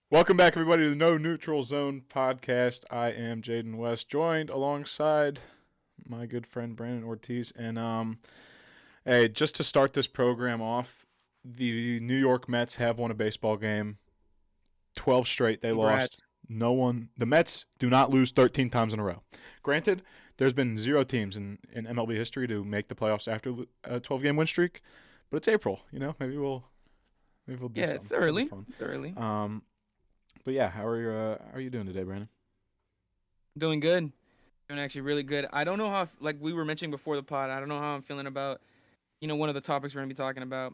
Welcome back, everybody, to the No Neutral Zone podcast. I am Jayden West, joined alongside my good friend Brandon Ortiz. And hey, just to start this program off, the New York Mets have won a baseball game. 12 straight they lost. Congrats. The Mets do not lose 13 times in a row. Granted, there's been 0 teams in MLB history to make the playoffs after a 12-game win streak, but it's April. Maybe we'll do Yeah, it's something early. fun. It's early. But yeah, how are you doing today, Brandon? Doing good. Doing actually really good. I don't know how, like we were mentioning before the pod, I don't know how I'm feeling about, one of the topics we're gonna be talking about.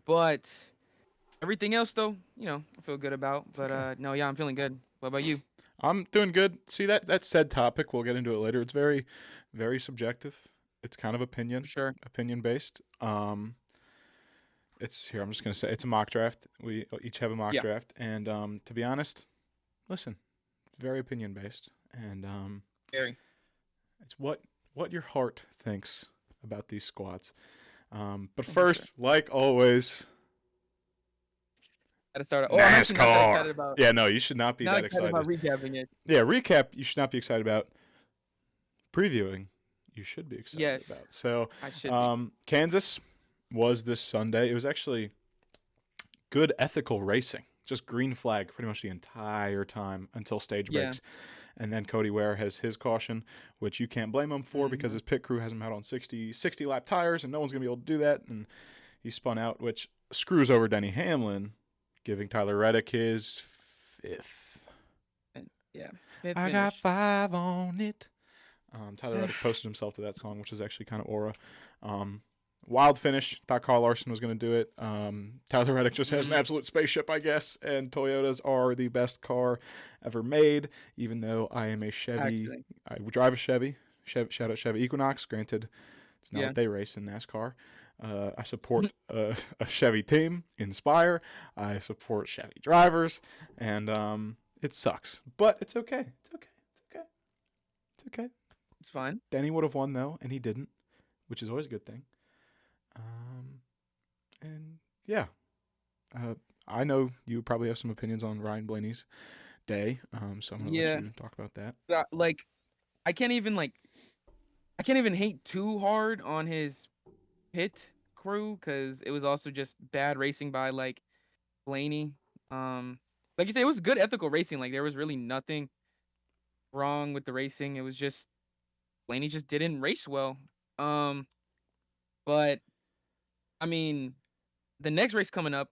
But everything else though, I feel good about. It's But okay. no, yeah, I'm feeling good. What about you? I'm doing good. See that said topic, we'll get into it later. It's very, very subjective. It's kind of For sure. opinion based. It's here. I'm just gonna say it's a mock draft. We each have a mock Yeah. draft, and to be honest, listen, it's very opinion based, and Very. it's what your heart thinks about these squads. But Yeah, for sure. first, like always, Gotta start. Oh, I'm actually not that NASCAR. excited about. Yeah, no, you should not be Not that excited about excited. recapping it. Yeah, recap. You should not be excited about. Previewing, you should be excited Yes, about. So, I should be. Kansas was this Sunday. It was actually good ethical racing. Just green flag pretty much the entire time until stage Yeah. breaks. And then Cody Ware has his caution, which you can't blame him for because Hmm. his pit crew has him out on 60 lap tires, and no one's going to be able to do that. And he spun out, which screws over Denny Hamlin, giving Tyler Reddick his fifth. Yeah. Fifth I got finish. 5 on it. Tyler Reddick posted himself to that song, which is actually kind of aura. Wild finish. Thought Carl Larson was going to do it. Tyler Reddick just has an Hmm. absolute spaceship, I guess. And Toyotas are the best car ever made. Even though I am a Chevy, Actually. I drive a Chevy. Shout out Chevy Equinox. Granted, it's not Yeah. what they race in NASCAR. I support a Chevy team, Inspire. I support Chevy drivers, and it sucks, but it's okay. It's okay. It's okay. It's okay. It's fine. Denny would have won though, and he didn't, which is always a good thing. Um, and yeah, uh, I know you probably have some opinions on Ryan Blaney's day, so I'm gonna let Yeah. you talk about that. Like I can't even like I can't even hate too hard on his pit crew because it was also just bad racing by like Blaney. Like you say, it was good ethical racing. Like there was really nothing wrong with the racing. It was just Blaney just didn't race well. Um, but I mean, the next race coming up,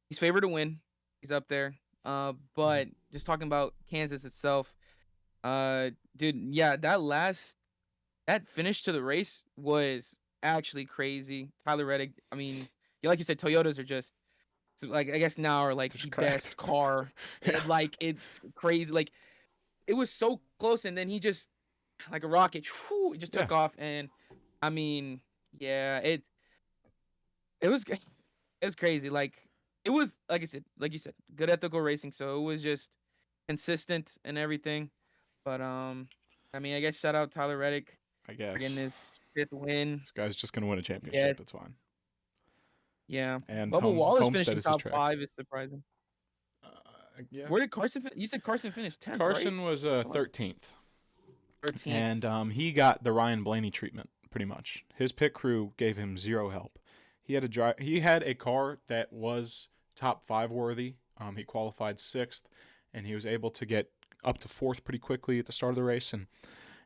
he's favored to win. He's up there. Mhm. But just talking about Kansas itself, dude, yeah, that finish to the race was actually crazy. Tyler Reddick, I mean, yeah, like you said, Toyotas are just so, like I guess now are like Just the cracked. best car. Yeah, Like it's crazy. Like it was so close, and then he just like a rocket, it just yeah. took off. And I mean, yeah, it was it was crazy. Like it was like I said, like you said, good ethical racing. So it was just consistent and everything. But I mean, I guess shout out Tyler Reddick I for getting guess his fifth win. this guy's just gonna win a championship. Yes. It's fine. Yeah. And Bubba Wallace Homestead finishing is his top track. 5 is surprising. Yeah. Where did Carson You said Carson finished 10th, right? Carson was 13th, 13th. and he got the Ryan Blaney treatment pretty much. His pit crew gave him zero help. He had a drive. He had a car that was top 5 worthy. He qualified 6th, and he was able to get up to 4th pretty quickly at the start of the race. And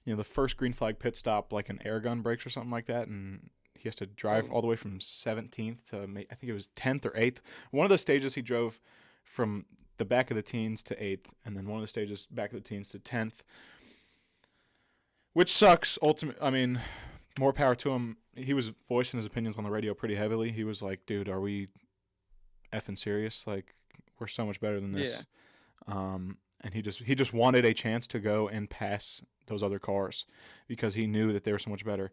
the first green flag pit stop, like an air gun breaks or something like that, and he has to drive Oh, all the way from 17th to I think it was 10th or 8th. One of the stages he drove from the back of the teens to 8th, and then one of the stages back of the teens to 10th, which sucks. I mean, more power to him. He was voicing his opinions on the radio pretty heavily. He was like, "Dude, are we effing serious? Like, we're so much better than yeah. this." And he just wanted a chance to go and pass those other cars because he knew that they were so much better.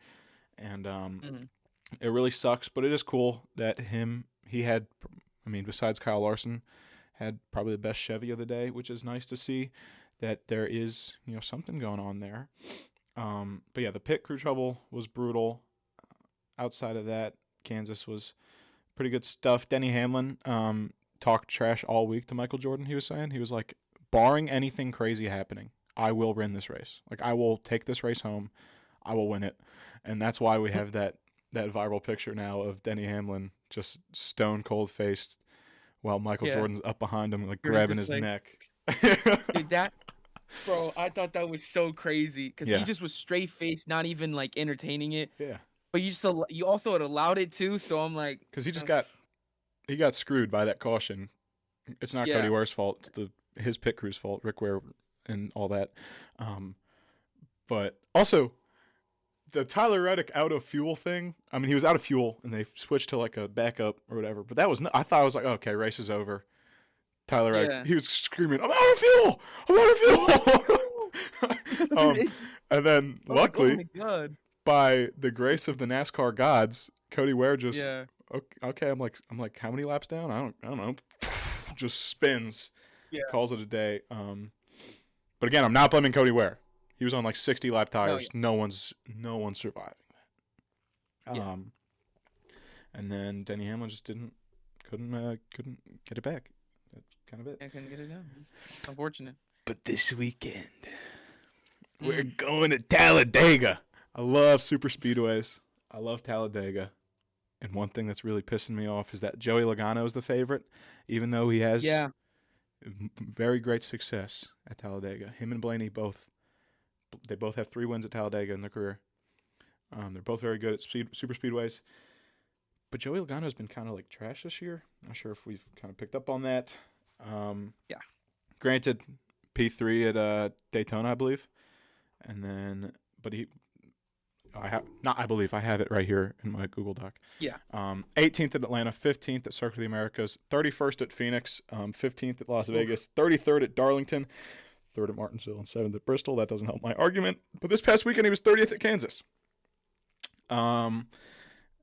And Hmm. it really sucks, but it is cool that he had. I mean, besides Kyle Larson, had probably the best Chevy of the day, which is nice to see that there is something going on there. But yeah, the pit crew trouble was brutal. Outside of that, Kansas was pretty good stuff. Denny Hamlin talked trash all week to Michael Jordan. He was saying, he was like, barring anything crazy happening, I will win this race. Like, I will take this race home. I will win it. And that's why we have that viral picture now of Denny Hamlin just stone cold faced while Michael Yeah. Jordan's up behind him, like He was grabbing just his like, neck. dude, bro, I thought that was so crazy because he Yeah. just was straight faced, not even like entertaining it. Yeah. But you also had allowed it too, so I'm like, Because he got screwed by that caution. It's not Cody yeah, Ware's fault. It's his pit crew's fault, Rick Ware and all that. But also, the Tyler Reddick out of fuel thing. I mean, he was out of fuel, and they switched to like a backup or whatever. But that was I thought I was like, okay, race is over. Tyler Reddick, yeah. he was screaming, "I'm out of fuel! I'm out of fuel!" And then, luckily, oh my God. by the grace of the NASCAR gods, Cody Ware just Yeah, okay. I'm like, how many laps down? I don't know. Just spins, yeah. calls it a day. But again, I'm not blaming Cody Ware. He was on like 60 lap tires. No, No one's surviving that. yeah. And then Denny Hamlin just couldn't get it back. That's kind of it. I couldn't get it done. Unfortunate. But this weekend, we're going to Talladega. I love super speedways. I love Talladega. And one thing that's really pissing me off is that Joey Logano is the favorite, even though he has very great success at Talladega. Him and Blaney both have 3 wins at Talladega in their career. They're both very good at super speedways. But Joey Logano has been kind of like trash this year. Not sure if we've kind of picked up on that. Yeah. Granted, P3 at Daytona, I believe. And then, but I have it right here in my Google Doc. Yeah. 18th at Atlanta, 15th at Circuit of the Americas, 31st at Phoenix, 15th at Las Vegas, 33rd at Darlington, 3rd at Martinsville, and 7th at Bristol. That doesn't help my argument. But this past weekend, he was 30th at Kansas.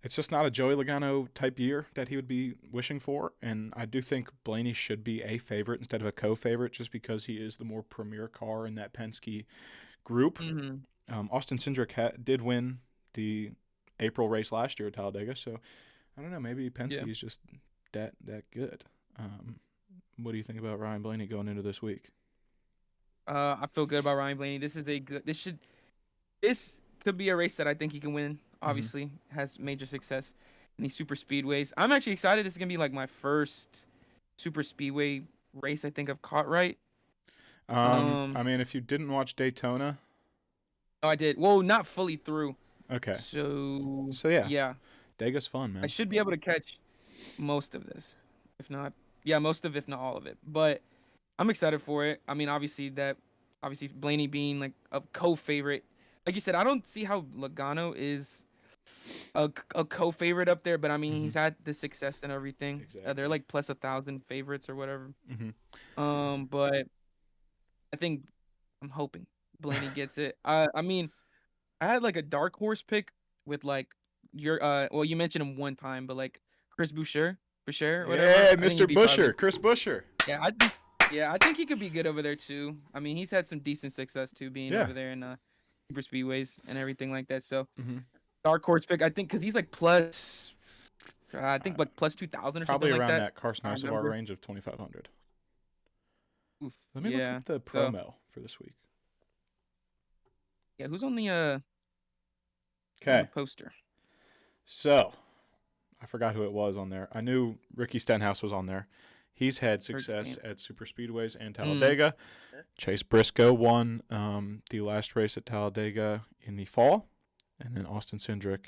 It's just not a Joey Logano type year that he would be wishing for. And I do think Blaney should be a favorite instead of a co-favorite just because he is the more premier car in that Penske group. Mm-hmm. Austin Cindric did win the April race last year at Talladega, so I don't know. Maybe Penske is just that good. What do you think about Ryan Blaney going into this week? I feel good about Ryan Blaney. This could be a race that I think he can win. Obviously, has major success in these super speedways. I'm actually excited. This is gonna be like my first super speedway race I think I've caught right. I mean, if you didn't watch Daytona, oh, I did. Well, not fully through. okay. So yeah. Yeah. Dega's fun, man. I should be able to catch most of this, if not all of it. But I'm excited for it. I mean, obviously Blaney being like a co-favorite. Like you said, I don't see how Logano is a co-favorite up there, but I mean, he's had the success and everything. Exactly. They're like plus 1,000 favorites or whatever. Mm-hmm. But I'm hoping Blaney gets it. I mean, I had like a dark horse pick with like well, you mentioned him one time, but like Chris Boucher, whatever. Yeah, Mr. Busher, Chris Busher. Yeah, I think he could be good over there too. I mean, he's had some decent success too, being over there in super speedways and everything like that. So dark horse pick, I think, because he's like plus, I think like plus 2,000 or something like that. Probably around that Carson Hocevar range of 2,500. Let me look at the promo for this week. Yeah, who's on the poster? So, I forgot who it was on there. I knew Ricky Stenhouse was on there. He's had success at super speedways and Talladega. Chase Briscoe won the last race at Talladega in the fall, and then Austin Cindric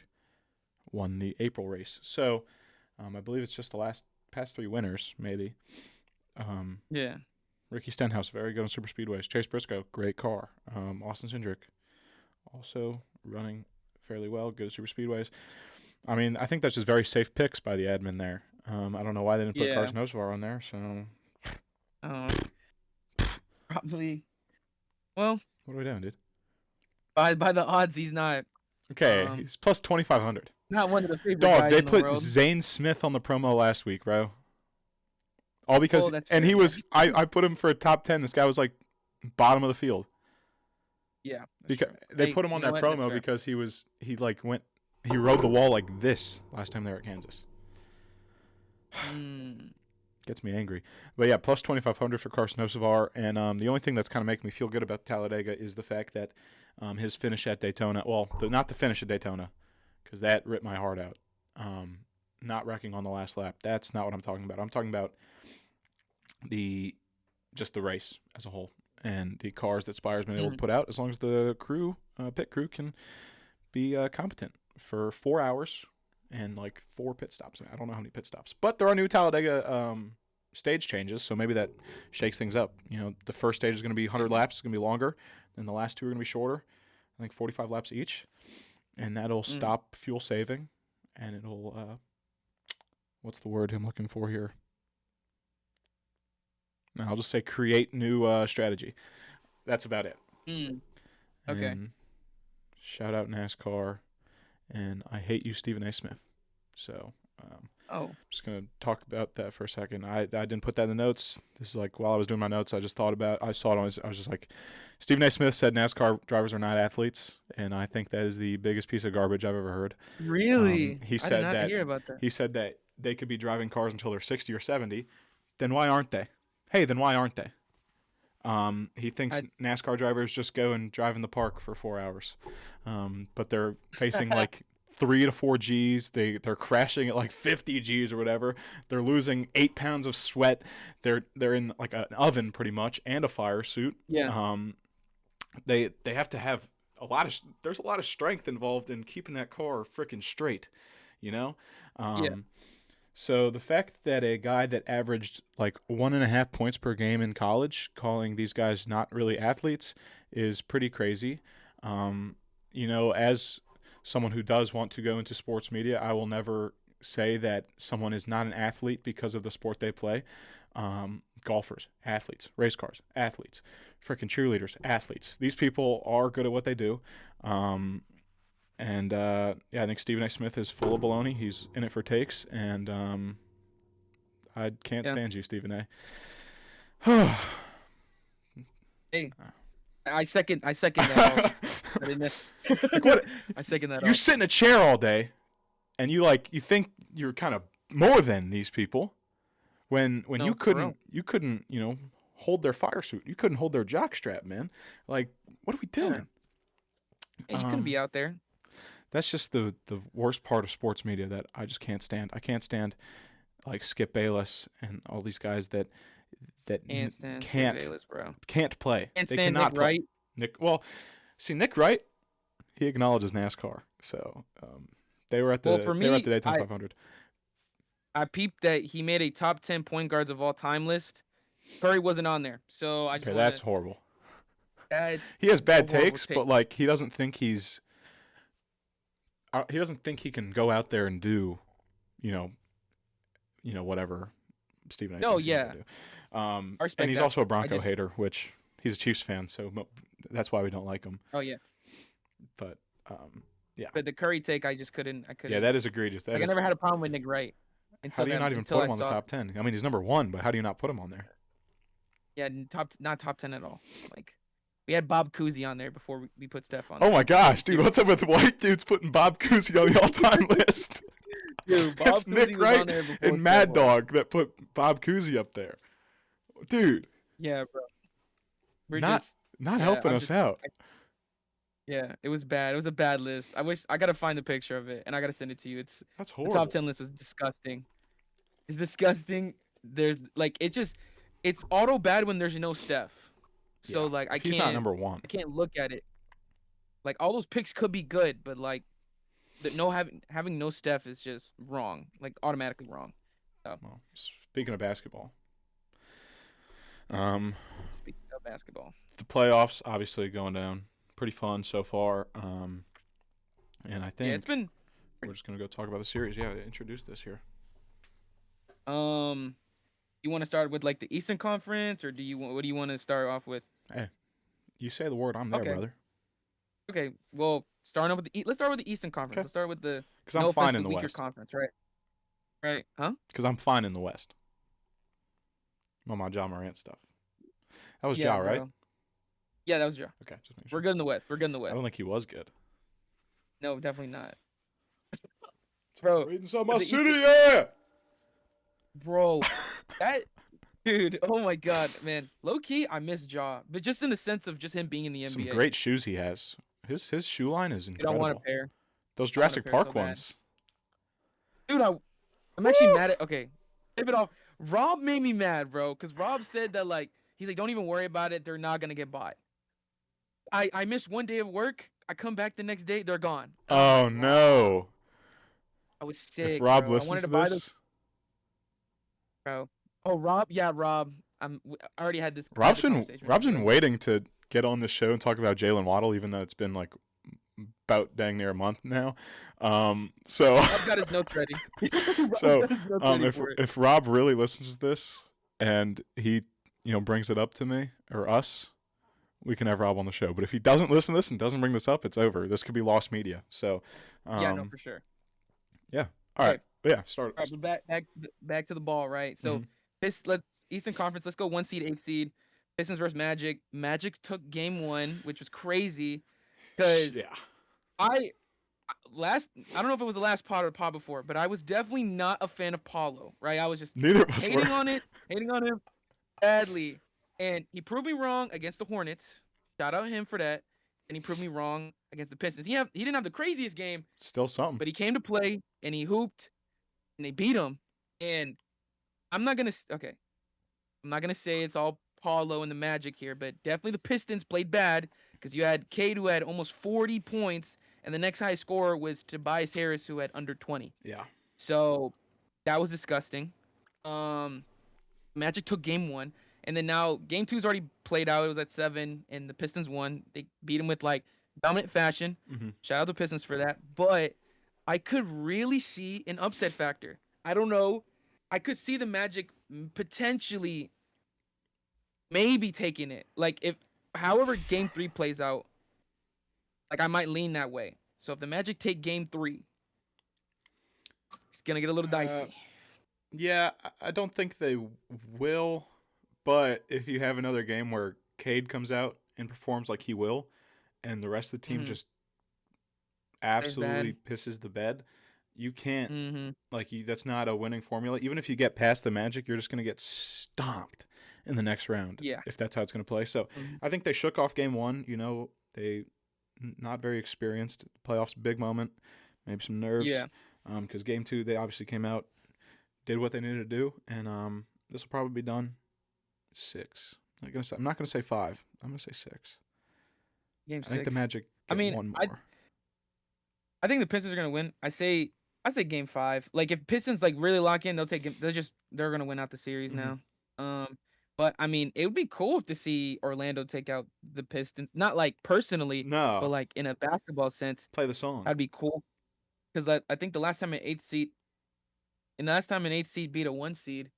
won the April race. So, I believe it's just the past 3 winners, maybe. Yeah. Ricky Stenhouse, very good on super speedways. Chase Briscoe, great car. Austin Cindric, also running fairly well, good at super speedways. I mean, I think that's just very safe picks by the admin there. I don't know why they didn't put Carson Hocevar on there. So, probably. Well, what are we doing, dude? By the odds, he's not. Okay, he's plus 2,500. Not one of the favorite guys they in the world. put Zane Smith on the promo last week, bro. All because and he was. I put him for a top 10. This guy was like bottom of the field. Yeah. Because they put him on that promo because he rode the wall like this last time they were at Kansas. Gets me angry. But yeah, plus 2,500 for Carson Hocevar. And the only thing that's kind of making me feel good about Talladega is the fact that his finish at Daytona, well, not the finish at Daytona, because that ripped my heart out. Not wrecking on the last lap. That's not what I'm talking about. I'm talking about just the race as a whole and the cars that Spire's been able to put out, as long as the crew, pit crew, can be competent for 4 hours and like 4 pit stops. I don't know how many pit stops, but there are new Talladega stage changes, so maybe that shakes things up. You know, the first stage is going to be 100 laps, it's going to be longer, and the last 2 are going to be shorter. I think 45 laps each, and that'll stop fuel saving, and it'll what's the word I'm looking for here? No, I'll just say create new strategy. That's about it. Okay. And shout out NASCAR, and I hate you, Stephen A. Smith. So I'm just going to talk about that for a second. I didn't put that in the notes. This is like while I was doing my notes, I just thought about I saw it. I was just like, Stephen A. Smith said NASCAR drivers are not athletes, and I think that is the biggest piece of garbage I've ever heard. Really? He said I did not hear about that. He said that they could be driving cars until they're 60 or 70. Then why aren't they? Hey, then why aren't they? He thinks NASCAR drivers just go and drive in the park for 4 hours, but they're facing like 3 to 4 Gs. They're crashing at like 50 Gs or whatever. They're losing 8 pounds of sweat. They're in like an oven pretty much and a fire suit. Yeah. They have to have there's a lot of strength involved in keeping that car freaking straight, you know. So the fact that a guy that averaged like 1.5 points per game in college, calling these guys not really athletes, is pretty crazy. You know, as someone who does want to go into sports media, I will never say that someone is not an athlete because of the sport they play. Golfers, athletes, race cars, athletes, freaking cheerleaders, athletes. These people are good at what they do. I think Stephen A. Smith is full of baloney. He's in it for takes, and I can't stand you, Stephen A. Hey, I second that. Like what? I second that. You sit in a chair all day, and you think you're kind of more than these people, when you couldn't hold their fire suit. You couldn't hold their jock strap, man. Like, what are we doing? Yeah, you couldn't be out there. That's just the worst part of sports media that I just can't stand. I can't stand like Skip Bayless and all these guys that can't Bayless, bro. Can't play. Can't they stand cannot Nick play. Wright. Nick Wright, he acknowledges NASCAR. So they were at the Daytona 500. I peeped that he made a top 10 point guards of all time list. Curry wasn't on there, so I just that's horrible. He has bad takes, but like he doesn't think he can go out there and do, whatever Stephen A. No, thinks he's gonna do. And he's also a Bronco hater, which he's a Chiefs fan, so that's why we don't like him. Oh yeah. But yeah. But the Curry take, I couldn't. Yeah, that is egregious. I never had a problem with Nick Wright. How do you not even put him on the top 10? I mean, he's number 1, but how do you not put him on there? Yeah, not top 10 at all. Like, we had Bob Cousy on there before we put Steph on. Oh my gosh, dude! What's up with white dudes putting Bob Cousy on the all-time list? Dude, Bob it's Cousy Nick Wright and Mad Dog that put Bob Cousy up there, dude. Yeah, bro. We're not helping us out. Yeah, it was bad. It was a bad list. I gotta find the picture of it and I gotta send it to you. That's horrible. The top 10 list was disgusting. It's disgusting. There's like it's auto bad when there's no Steph. So like he's not number 1. I can't look at it. Like all those picks could be good, but like having no Steph is just wrong. Like automatically wrong. So. Well, speaking of basketball. Speaking of basketball. The playoffs obviously going down. Pretty fun so far. And I think it's been we're just gonna go talk about the series. Yeah, introduce this here. You want to start with like the Eastern Conference, or what do you want to start off with? Hey, you say the word, I'm there, brother. Okay, well, starting off with let's start with the Eastern Conference. Okay. Let's start with the because I'm fine in the West. Conference, right? Right? Huh? Because I'm fine in the West. I'm on my Ja Morant stuff. That was Ja, right? Yeah, that was Ja. Okay, just make sure. We're good in the West. I don't think he was good. No, definitely not. Bro, inside my city, yeah. Bro, That dude, oh my god, man. Low key, I miss Ja, but just in the sense of just him being in the Some NBA. great shoes he has. His shoe line is Dude, I want a incredible. pair. Those I want a Jurassic pair so Park bad. ones. Dude, I'm actually Woo! mad at. Okay, tip it off. Rob made me mad, bro, because Rob said that like he's like, don't even worry about it. They're not gonna get bought. I missed one day of work. I come back the next day, they're gone. And I'm like, Oh Rob, no. I was If sick, Rob bro. I listens wanted to to buy those, this, bro. Oh, Rob, yeah, Rob. I already had this. I had Rob's the been conversation with him. Rob's He's been like, waiting to get on the show and talk about Jalen Waddle, even though it's been like about dang near a month now. So Rob's got his notes ready. Rob's so got his notes ready for it. if Rob really listens to this and he brings it up to me or us, we can have Rob on the show. But if he doesn't listen to this and doesn't bring this up, it's over. This could be lost media. So, Yeah, no, for sure. yeah. All right. Okay. Yeah. Start. All right, but back to the ball, right? So Mhm. let's Eastern Conference. Let's go 1 seed, 8 seed. Pistons versus Magic. Magic took game 1, which was crazy because Yeah. I I don't know if it was the last pod or the pod before, but I was definitely not a fan of Paulo, right? I was just Neither of us were. hating on him badly, and he proved me wrong against the Hornets. Shout out him for that, and he proved me wrong against the Pistons. He didn't have the craziest game, Still something. but he came to play and he hooped, and they beat him. And I'm not gonna say it's all Paulo and the Magic here, but definitely the Pistons played bad because you had Cade who had almost 40 points, and the next high scorer was Tobias Harris who had under 20. Yeah. So that was disgusting. Magic took game 1, and then now game 2's already played out. It was at 7, and the Pistons won. They beat him with like dominant fashion. Mm-hmm. Shout out the Pistons for that. But I could really see an upset factor. I don't know. I could see the Magic potentially maybe taking it. Like if however game 3 plays out, like I might lean that way. So if the Magic take game 3, it's gonna get a little dicey. Yeah, I don't think they will. But if you have another game where Cade comes out and performs like he will, and the rest of the team just absolutely pisses the bed, you can't that's not a winning formula. Even if you get past the Magic, you're just gonna get stomped in the next round. Yeah. If that's how it's gonna play. So I think they shook off game 1. They not very experienced. Playoffs, big moment, maybe some nerves. Yeah. Because game 2 they obviously came out, did what they needed to do, and this will probably be done 6. I'm not gonna say 5. I'm gonna say 6. Game 6. I think the Magic get one more. I think the Pistons are gonna win. I say game 5. Like if Pistons like really lock in, they're gonna win out the series now. But I mean, it would be cool to see Orlando take out the Pistons. Not like personally, but like in a basketball sense. Play the song. That'd be cool. Because I think the last time an 8th seed beat a 1 seed, I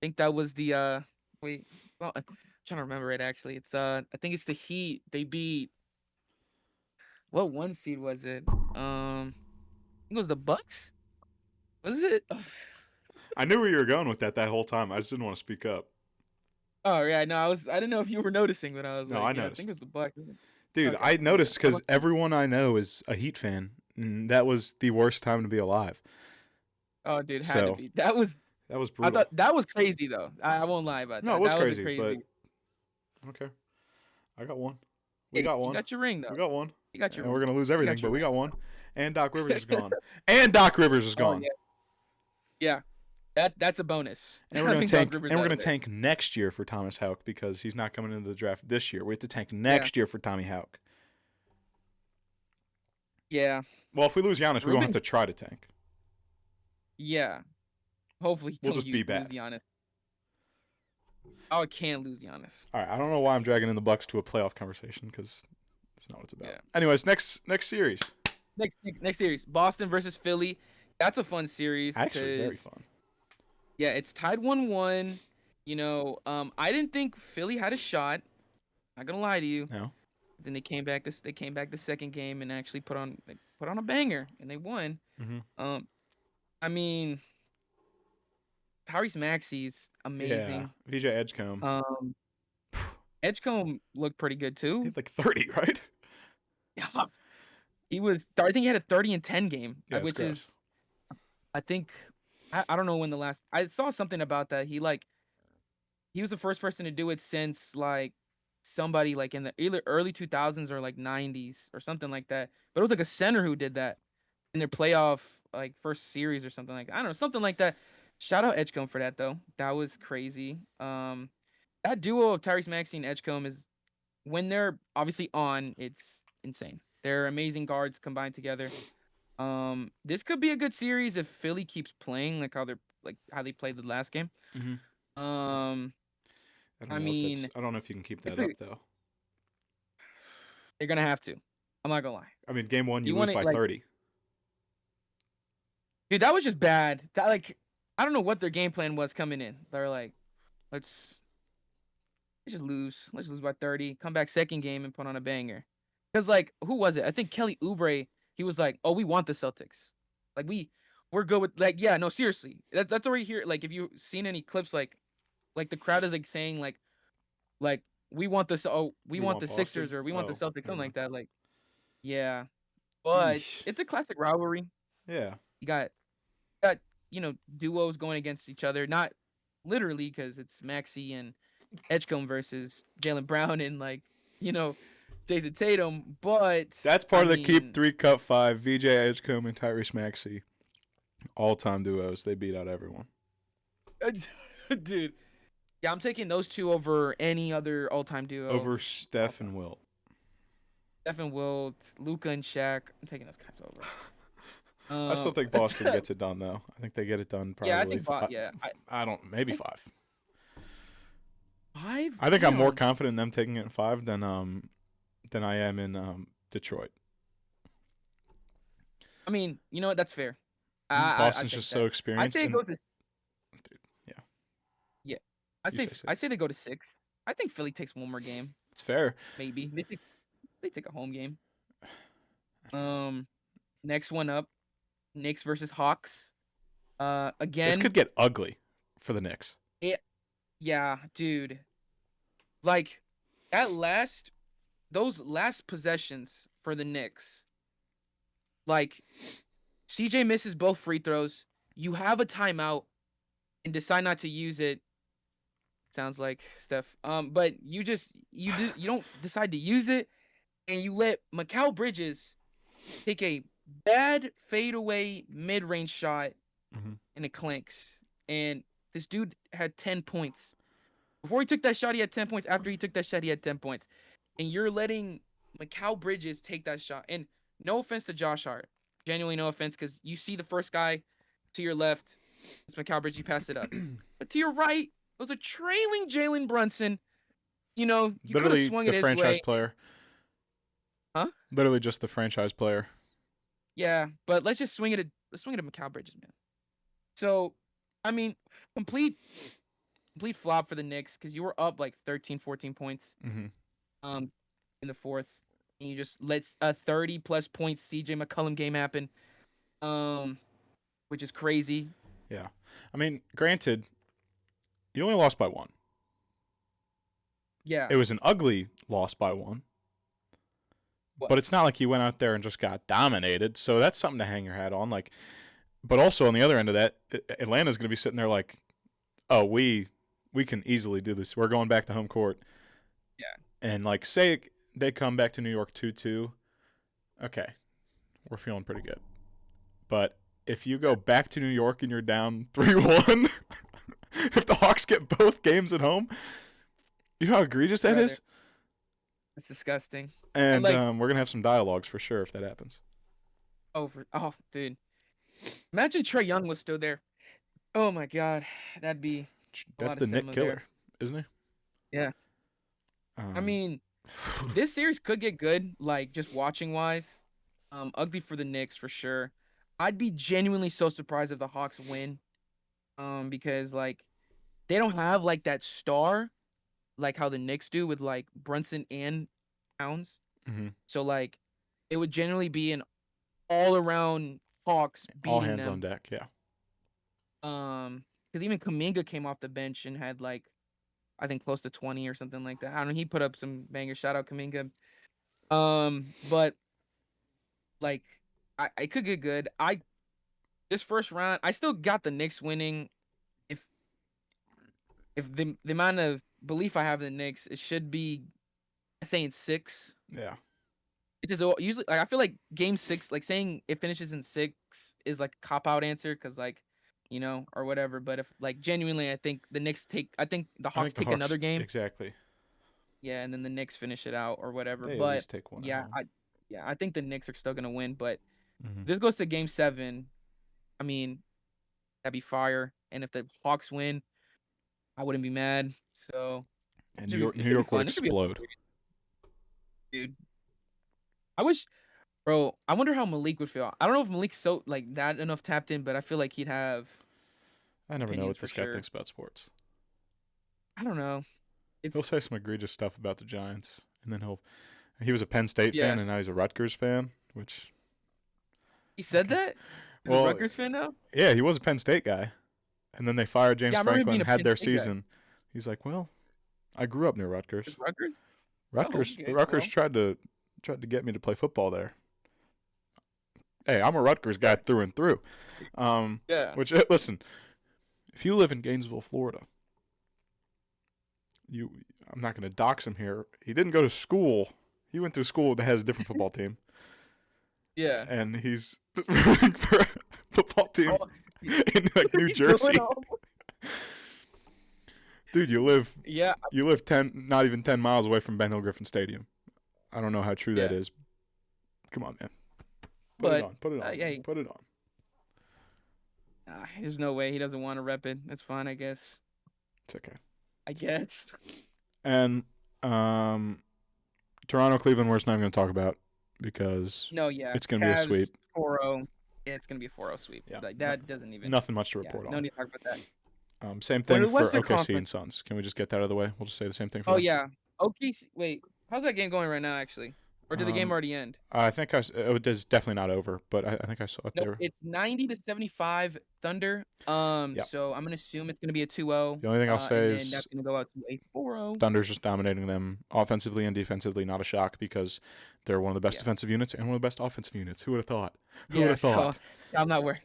think that was the I'm trying to remember it actually. It's I think it's the Heat. They beat what 1 seed was it? I think it was the Bucks. Was it? I knew where you were going with that whole time. I just didn't want to speak up. Oh yeah, no, I didn't know if you were noticing, but I was no, like, I noticed. I think it was the Bucks. Dude, Okay. I noticed because everyone I know is a Heat fan, and that was the worst time to be alive. Oh, dude, had to be. That was brutal. I thought that was crazy though. I won't lie about that. No, it was that crazy, was but okay. I got one. We got one. You got your ring though. We got one. You got your and ring. we're gonna lose everything, but we got one. And Doc Rivers is gone. Oh, yeah. That's a bonus. And we're gonna tank next year for Thomas Houck because he's not coming into the draft this year. We have to tank next year for Tommy Houck. Yeah. Well, if we lose Giannis, we won't have to try to tank. Yeah. Hopefully, we'll just be bad. Lose Giannis. Oh, I can't lose Giannis. All right, I don't know why I'm dragging in the Bucks to a playoff conversation because that's not what it's about. Yeah. Anyways, next series. Next series, Boston versus Philly. That's a fun series. Actually, very fun. Yeah, it's tied 1-1. I didn't think Philly had a shot. Not gonna lie to you. No. Then they came back the second game and actually put on a banger and they won. Mm-hmm. I mean, Tyrese Maxey's amazing. Yeah. VJ Edgecombe. Edgecombe looked pretty good too. He had like 30, right? Yeah. I think he had a 30 and 10 game, which is, I think, I don't know when the last. I saw something about that. He like he was the first person to do it since like somebody like in the either early 2000s or like 90s or something like that. But it was like a center who did that in their playoff like first series or something like that. I don't know, something like that. Shout out Edgecombe for that though. That was crazy. That duo of Tyrese Maxey and Edgecombe is when they're obviously on, it's insane. They're amazing guards combined together. This could be a good series if Philly keeps playing like how they played the last game. Mm-hmm. Um, I mean, I don't know if you can keep that it's a, up though. they're gonna have to. I'm not gonna lie. I mean, game one you You lose want to by like, 30. dude, that was just bad. That like, I don't know what their game plan was coming in. They're like, let's let's just lose. Let's lose by 30. Come back second game and put on a banger. Cause like, who was it? I think Kelly Oubre. He was like, "Oh, we want the Celtics. Like we're good with like yeah, no, seriously. That's already here. Like if you've seen any clips, like the crowd is like saying like we want the we We want want the Boston. Sixers or we want the Oh, Celtics, never something mind. like that. Like yeah, but Yeesh. it's a classic rivalry. Yeah. You got duos going against each other, not literally because it's Maxi and Edgecombe versus Jalen Brown and like you know Jason Tatum, but That's I part of the Keep mean, 3 Cup 5. VJ Edgecombe and Tyrese Maxey. All time duos. They beat out everyone. dude, yeah, I'm taking those two over any other all-time duo. Over All Steph time. and Wilt. Stephen Wilt, Luca and Shaq. I'm taking those guys over. I still Um, think Boston gets it done, though. I think they get it done yeah, I probably think five. yeah, I don't, maybe I 5. 5. I think I'm more Damn. confident in them taking it in 5 than I am in Detroit. I mean, you know what? That's fair. I Boston's take just so that. I experienced, say it and goes to dude, yeah, yeah. you say 6. I say they go to 6. I think Philly takes one more game. It's fair. Maybe they take a home game. Um, next one up, Knicks versus Hawks. This Again, could get ugly for the Knicks. it yeah, dude. Like that last those last possessions for the Knicks. Like CJ misses both free throws. You have a timeout and decide not to use it. Sounds like Steph. But you don't decide to use it, and you let Mikal Bridges take a bad fadeaway mid range shot Mm-hmm. and it clinks. And this dude had 10 points. Before he took that shot, he had 10 points. After he took that shot, he had 10 points. And you're letting Mikal Bridges take that shot. And no offense to Josh Hart. Genuinely no offense, because you see the first guy to your left, it's Mikal Bridges, you pass it up. But to your right, it was a trailing Jalen Brunson. You could have Literally swung the it his franchise way. player. Huh? Literally just the franchise player. Yeah, but let's swing it at Mikal Bridges, man. So, I mean, complete flop for the Knicks because you were up like 13, 14 points Mm-hmm. um in the fourth, and you just let a 30 plus points CJ McCollum game happen, um, which is crazy. Yeah. I mean, granted, you only lost by 1. Yeah, It was an ugly loss by 1. But it's was not like you went out there and just got dominated. So that's something to hang your hat on. Like, but also on the other end of that, Atlanta's going to be sitting there like, oh, we can easily do this. We're going back to home court. yeah, And like, say they come back to New York 2-2. Okay, we're feeling pretty good. But if you go back to New York and you're down 3-1, if the Hawks get both games at home, you know how egregious that brother, is? it's disgusting. And And like, we're going to have some dialogues for sure if that happens. dude, imagine Trey Young was still there. Oh my God, that'd be a That's lot of the Nick cinema there. killer, isn't he? Yeah, I Um, mean, this series could get good, like just watching wise. Ugly for the Knicks for sure. I'd be genuinely so surprised if the Hawks win. Because like they don't have like that star, like how the Knicks do with like Brunson and Towns. mm-hmm. So like it would generally be an all around Hawks All beating hands on them. deck, yeah. Because even Kaminga came off the bench and had like I think close to 20 or something like that. I don't know. He put up some banger. Shout out Kaminga. But like I could get good. This first round, I still got the Knicks winning. If if the amount of belief I have in the Knicks, it should be saying 6. Yeah. It just usually like I feel like game 6, like saying it finishes in 6 is like a cop out answer because like or whatever. But if like genuinely, I think the I Hawks think the take Hawks another game, exactly. yeah, and then the Knicks finish it out or whatever. They at But least take one at yeah, home. I think the Knicks are still gonna win. But Mm-hmm. if this goes to game 7, I mean that'd be fire. And if the Hawks win, I wouldn't be mad. So And it should be New it should be York would fun. It should be a fun explode. series, dude. I wish Bro, I wonder how Malik would feel. I don't know if Malik's so like that enough tapped in, but I feel like he'd have I never know opinions what for this guy sure. thinks about sports. I don't know. He'll It's say some egregious stuff about the Giants, and then he was a Penn State yeah. fan, and now he's a Rutgers fan. Which He said okay, that? He's a well, Rutgers fan now? yeah, he was a Penn State guy, and then they fired Yeah, James I remember him being Franklin, a had Penn their State guy. season. He's like, well, I grew up near Is Rutgers. Rutgers? Oh, Rutgers, okay. Rutgers Well, tried to get me to play football there. Hey, I'm a Rutgers guy through and through. yeah. Which listen, if you live in Gainesville, Florida, you I'm not going to dox him here. He didn't go to school. He went to a school that has a different football team, Yeah. and he's rooting for a football team Oh, in like New he's going Jersey. home. Dude, Yeah, you live not even 10 miles away from Ben Hill Griffin Stadium. I don't know how true that yeah. is. Come on, man. Put it But on. Put it on. yeah, Put it on. there's no way he doesn't want to rep it. That's fine, I guess. It's okay. I guess. And Toronto, Cleveland, we're just not even going to talk about because No, yeah. it's going to be a Cavs sweep. 4-0. Yeah, it's gonna be a 4-0 sweep. Yeah. Like that doesn't even. Nothing much to Yeah, report no on. need to talk about that. Same Going thing to the for Western OKC and Conference. Suns. Can we just get that out of the way? We'll just say the same thing for Oh them. yeah. Okay. Wait. How's that game going right now? Actually, or did the game already end? I think it is definitely not over, but I think I saw it No, there. it's 90-75 Thunder. Yeah. So I'm gonna assume it's gonna be a 2-0. The only thing I'll say and then is that's gonna go out to a 4-0. Thunder's just dominating them offensively and defensively. Not a shock because they're one of the best Yeah. defensive units and one of the best offensive units. Who would have thought? Who Yeah. would have thought? So I'm not worried.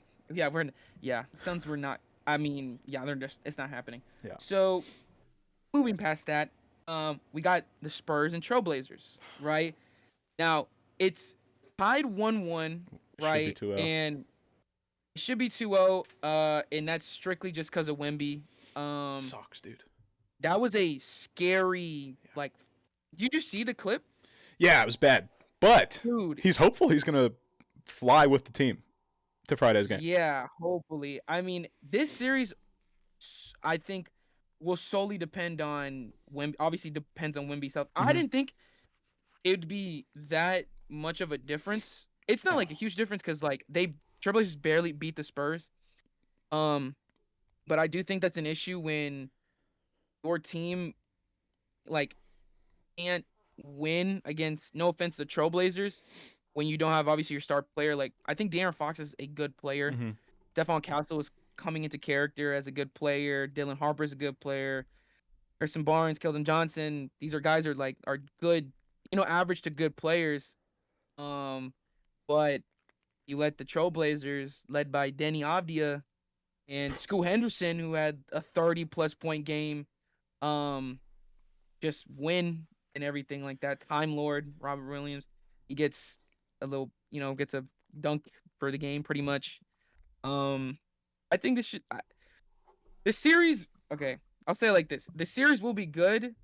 Yeah, Suns were not. I mean, yeah, they're just. It's not happening. Yeah. So moving past that, we got the Spurs and Trailblazers. Right now, it's tied 1-1. Right, Should be 2-0. and it should be 2-0. And that's strictly just because of Wemby. Sucks, dude. That was a scary like. Did you see the clip? Yeah, it was bad, but Dude. he's hopeful he's gonna fly with the team to Friday's game. Yeah, hopefully. I mean, this series, I think, will solely depend on Wemby. Obviously, depends on Wemby's health. I Mhm. didn't think it'd be that much of a difference. It's not like a huge difference because like Trailblazers barely beat the Spurs. But I do think that's an issue when your team like can't win against. No offense to Trailblazers, when you don't have obviously your star player. Like I think De'Aaron Fox is a good player. Mhm. Stephon Castle is coming into character as a good player. Dylan Harper is a good player. Harrison Barnes, Keldon Johnson. These are guys are good, average to good players. But you let the Trailblazers, led by Denny Avdia and Scoot Henderson, who had a 30-plus point game, just win and everything like that. Time Lord Robert Williams, he gets gets a dunk for the game pretty much. I think this series. Okay, I'll say it like this: the series will be good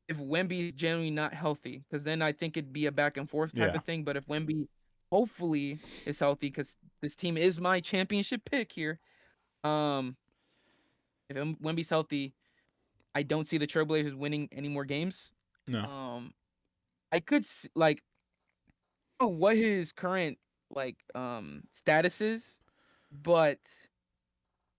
if Wemby is generally not healthy, because then I think it'd be a back and forth type of thing. But if Wemby hopefully is healthy, because this team is my championship pick here. If Wemby's healthy, I don't see the Trailblazers winning any more games. No. I could I don't know what his current status is, but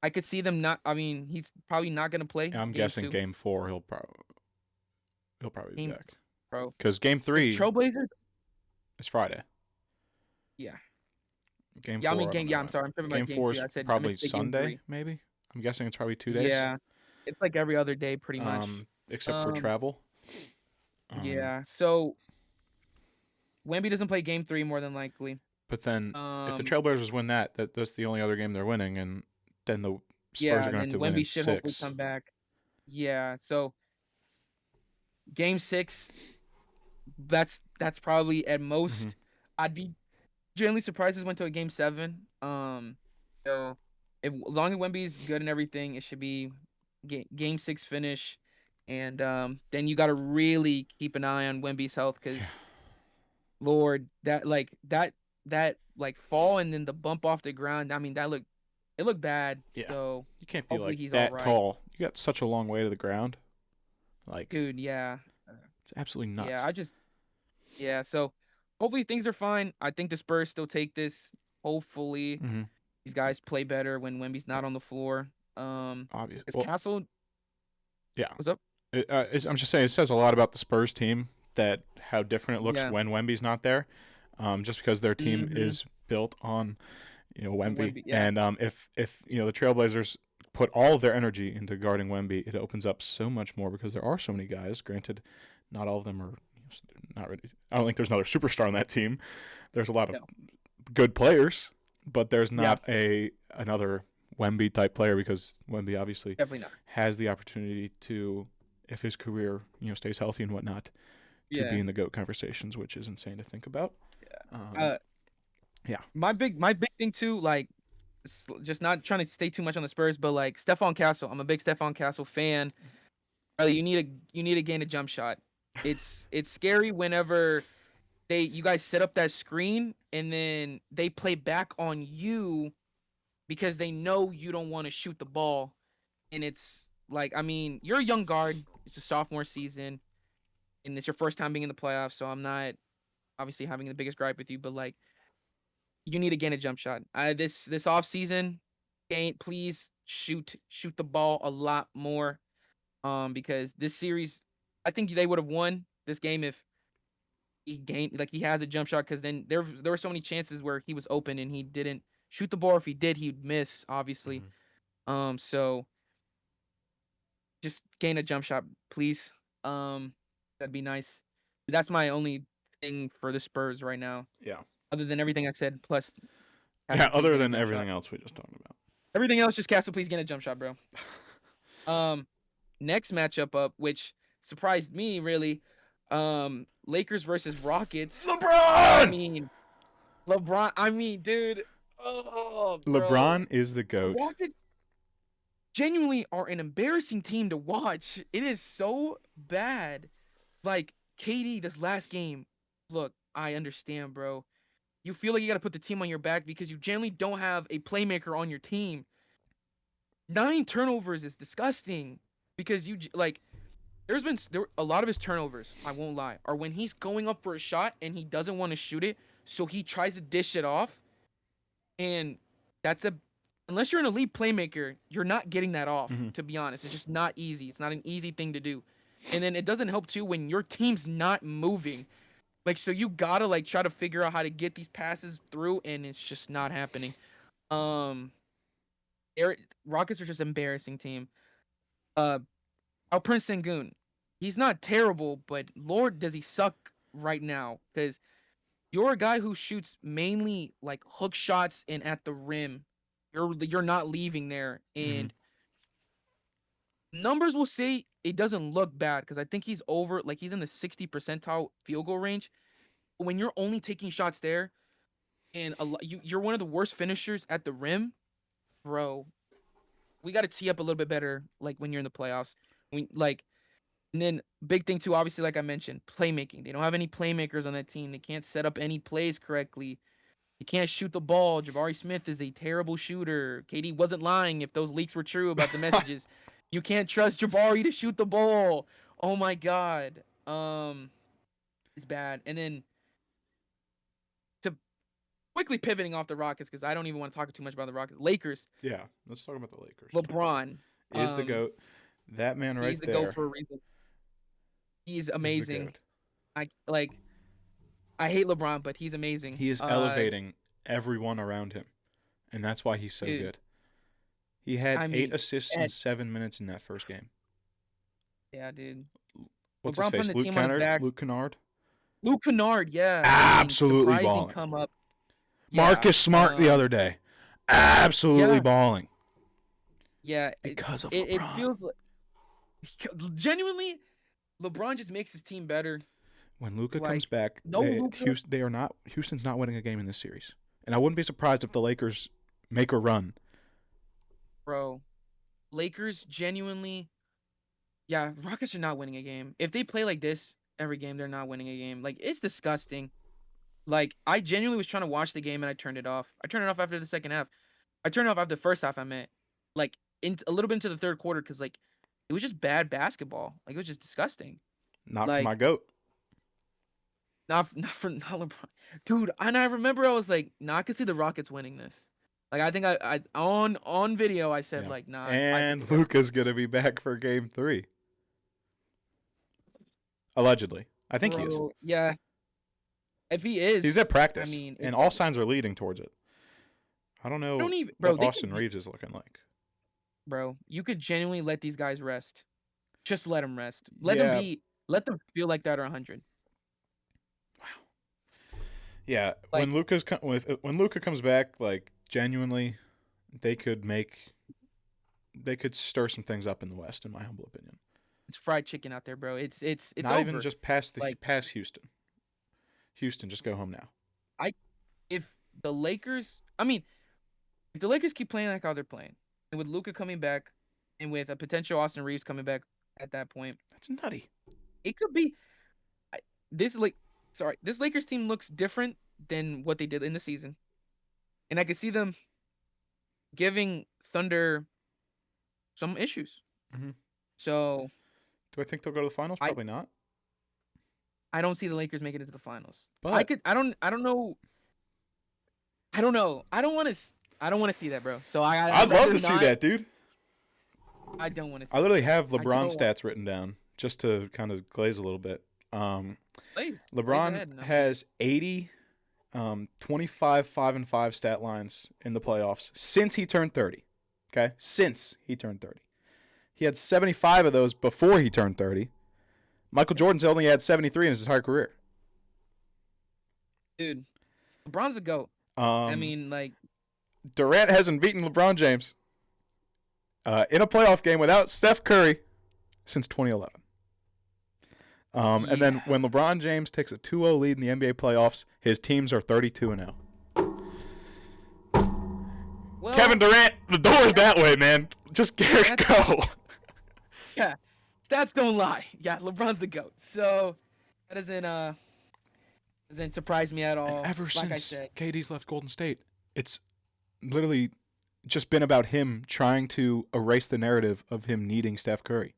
I could see them not. I mean, he's probably not gonna play. I'm guessing game 4 he'll probably be back. Bro, Because game 3 Trailblazers is Friday. Yeah. Game 4. Yeah, I mean game. Yeah, I'm sorry. I'm talking about Game 4 2. I is said probably game Sunday, 3. maybe. I'm guessing it's probably 2 days. Yeah, it's like every other day, pretty much. Except for travel. Yeah. So Wemby doesn't play game 3 more than likely. But then if the Trailblazers win that's the only other game they're winning, and then the Spurs are gonna have to win in 6. Wemby should hopefully come back. Yeah. So game 6, that's probably at Mm-hmm. most. I'd be genuinely surprised if it went to a game 7. So if as long as Wemby's good and everything, it should be game 6 finish. And then you got to really keep an eye on Wemby's health Yeah. because Lord, that like fall and then the bump off the ground. I mean, it looked bad. Yeah. So You can't be hopefully like he's all that right, tall. You got such a long way to the ground. Like, dude. Yeah, it's absolutely yeah. nuts. Yeah. So hopefully things are fine. I think the Spurs still take this. Hopefully Mm-hmm. these guys play better when Wemby's not on the floor. Obvious. Is Well, Castle yeah. what's up? I'm just saying, it says a lot about the Spurs team that how different it looks Yeah. when Wemby's not there. Just because their team Mm-hmm. is built on, Wemby, Wemby. Yeah. and if the Trailblazers put all of their energy into guarding Wemby, it opens up so much more because there are so many guys. Granted, not all of them are not ready. I don't think there's another superstar on that team. There's a lot of No. good players, but there's Yeah. not another Wemby type player because Wemby obviously Definitely not. has the opportunity to, if his career stays healthy and whatnot, to be Yeah. in the GOAT conversations, which is insane to think about. Yeah. Yeah. My big thing too, like just not trying to stay too much on the Spurs, but like Stephon Castle. I'm a big Stephon Castle fan. You need to gain a jump shot. It's scary whenever you guys set up that screen and then they play back on you because they know you don't want to shoot the ball. And it's like, I mean, you're a young guard. It's a sophomore season and it's your first time being in the playoffs, so I'm not obviously having the biggest gripe with you, but like you need to gain a jump shot. This off season, please shoot the ball a lot more. Because this series, I think they would have won this game if he has a jump shot. Because then there were so many chances where he was open and he didn't shoot the ball. If he did, he'd miss obviously. Mm-hmm. So just gain a jump shot, please. That'd be nice. That's my only thing for the Spurs right now. Yeah. Other than everything I said, plus Yeah. Castle, please Other gain a than jump shot. everything else we just talked about. Everything else, just Castle, please gain a jump shot, bro. Um, Next matchup up, which surprised me really, Lakers versus Rockets. I LeBron. mean, LeBron. I mean, dude. Oh, bro. LeBron is the The GOAT. Rockets genuinely are an embarrassing team to watch. It is so bad. Like KD, this last game. Look, I understand, bro. You feel like you got to put the team on your back because you generally don't have a playmaker on your team. 9 turnovers is disgusting because like there a lot of his turnovers, I won't lie, are when he's going up for a shot and he doesn't want to shoot it, so he tries to dish it off. And that's a unless you're an elite playmaker, you're not getting that off, Mm-hmm. to be honest. It's just not easy. It's not an easy thing to do. And then it doesn't help too when your team's not moving. Like so you gotta like try to figure out how to get these passes through and it's just not happening. Um Rockets are just an embarrassing team. Uh Prince Sengun. He's not terrible, but Lord does he suck right now. Because you're a guy who shoots mainly like hook shots and at the rim. You're not leaving there. Mm-hmm. And numbers will say it doesn't look bad because I think he's over like he's in the 60 percentile field goal range. But when you're only taking shots there and you're one of the worst finishers at the rim, bro. We got to tee up a little bit better like when you're in the playoffs. Like and then big thing too, obviously, like I mentioned, playmaking. They don't have any playmakers on that team. They can't set up any plays correctly. They can't shoot the ball. Jabari Smith is a terrible shooter. KD wasn't lying if those leaks were true about the messages. You can't trust Jabari to shoot the ball. Oh my god. It's bad. And then to quickly pivoting off the Rockets because I don't even want to talk too much about the Rockets. Lakers, Yeah. Let's talk about the Lakers. LeBron. Is the GOAT. That man right He's the go there for a reason. He's is the amazing. GOAT. I like. I hate LeBron, but he's amazing. He is elevating everyone around him, and that's why he's so Dude, good. He had I 8 mean, assists in Ed, 7 minutes in that first game. yeah, dude. What's his LeBron putting face? the Luke team on his Kennard? back. Luke Kennard? Luke Kennard, yeah. I mean, Absolutely surprising balling. come up. Yeah. Marcus Smart the other day. Absolutely Yeah, balling. yeah. It, Because of it LeBron. feels like Genuinely, LeBron just makes his team better. When Luka comes Like, back, no Luka, Houston's not winning a game in this series. And I wouldn't be surprised if the Lakers make a run. bro. Lakers genuinely, yeah, Rockets are not winning a game. If they play like this every game, they're not winning a game. Like, it's disgusting. Like, I genuinely was trying to watch the game and I turned it off. I turned it off after the second half. I turned it off after the first half, I meant. Like, a little bit into the third quarter because, like, it was just bad basketball. Like, it was just disgusting. Not for my Like, GOAT. not LeBron. Dude, and I remember I was like, nah, I could see the Rockets winning this. Like, I think I on video I said, Yeah. like, nah, And Luka's going to be back for game 3. Allegedly. I think he is. Yeah. If he is, He's at practice. I mean, and all signs are leading towards it. I don't know what Austin Reeves is looking like. Bro, you could genuinely let these guys rest. Just let them rest. Let them feel like that are 100. Wow. Yeah, Like, when Luka comes back, like genuinely, they could stir some things up in the West, in my humble opinion. it's fried chicken out there, bro. It's not over. even just past Houston. Houston, just go home now. If the Lakers keep playing like how they're playing, and with Luka coming back, and with a potential Austin Reeves coming back at that point, that's nutty. It could be this Lakers team looks different than what they did in the season, and I could see them giving Thunder some issues. Mm-hmm. So, do I think they'll go to the finals? Probably not. I don't see the Lakers making it to the finals. But I don't know. I don't want to see that, bro. So I'd love to see that, dude. I don't want to see I literally have LeBron stats written down just to kind of glaze a little bit. LeBron has 80, 25, 5-5 stat lines in the playoffs since he turned 30. Okay? Since he turned 30. He had 75 of those before he turned 30. Michael Jordan's only had 73 in his entire career. Dude, LeBron's the GOAT. I mean, like, Durant hasn't beaten LeBron James in a playoff game without Steph Curry since 2011. And then when LeBron James takes a 2-0 lead in the NBA playoffs, his teams are 32-0. Well, Kevin Durant, the door's that way, man. Just get it, go. Yeah, stats don't lie. Yeah, LeBron's the GOAT. So that doesn't surprise me at all. And ever since KD's left Golden State, it's literally just been about him trying to erase the narrative of him needing Steph Curry.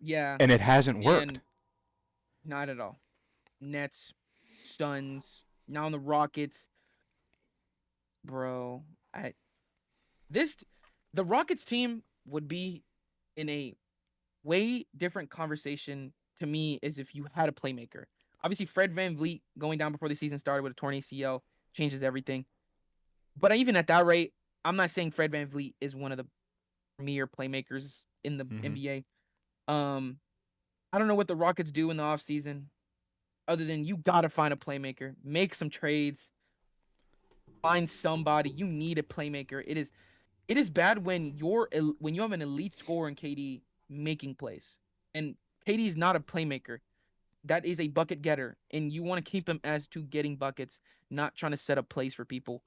Yeah. And it hasn't worked. Not at all. Nets, Suns, now on the Rockets. Bro, the Rockets team would be in a way different conversation to me as if you had a playmaker. Obviously, Fred VanVleet going down before the season started with a torn ACL changes everything. But even at that rate, I'm not saying Fred VanVleet is one of the premier playmakers in the NBA. I don't know what the Rockets do in the offseason other than you got to find a playmaker, make some trades, find somebody. You need a playmaker. It is bad when you have an elite scorer in KD making plays. And KD is not a playmaker. That is a bucket getter, and you want to keep him as to getting buckets, not trying to set up plays for people.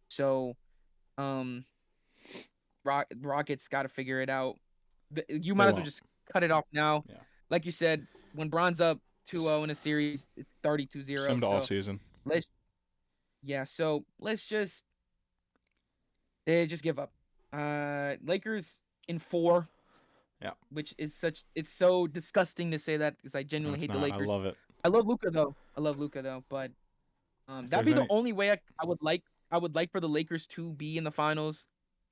So, Rockets got to figure it out. You might as well just cut it off now. Yeah. Like you said, when Bron's up 2-0 in a series, it's 32-0. Same to offseason. So let's just give up. Lakers in 4. Yeah. Which is it's so disgusting to say that because I genuinely hate the Lakers. I love it. I love Luka though. But that'd be the only way I would like for the Lakers to be in the finals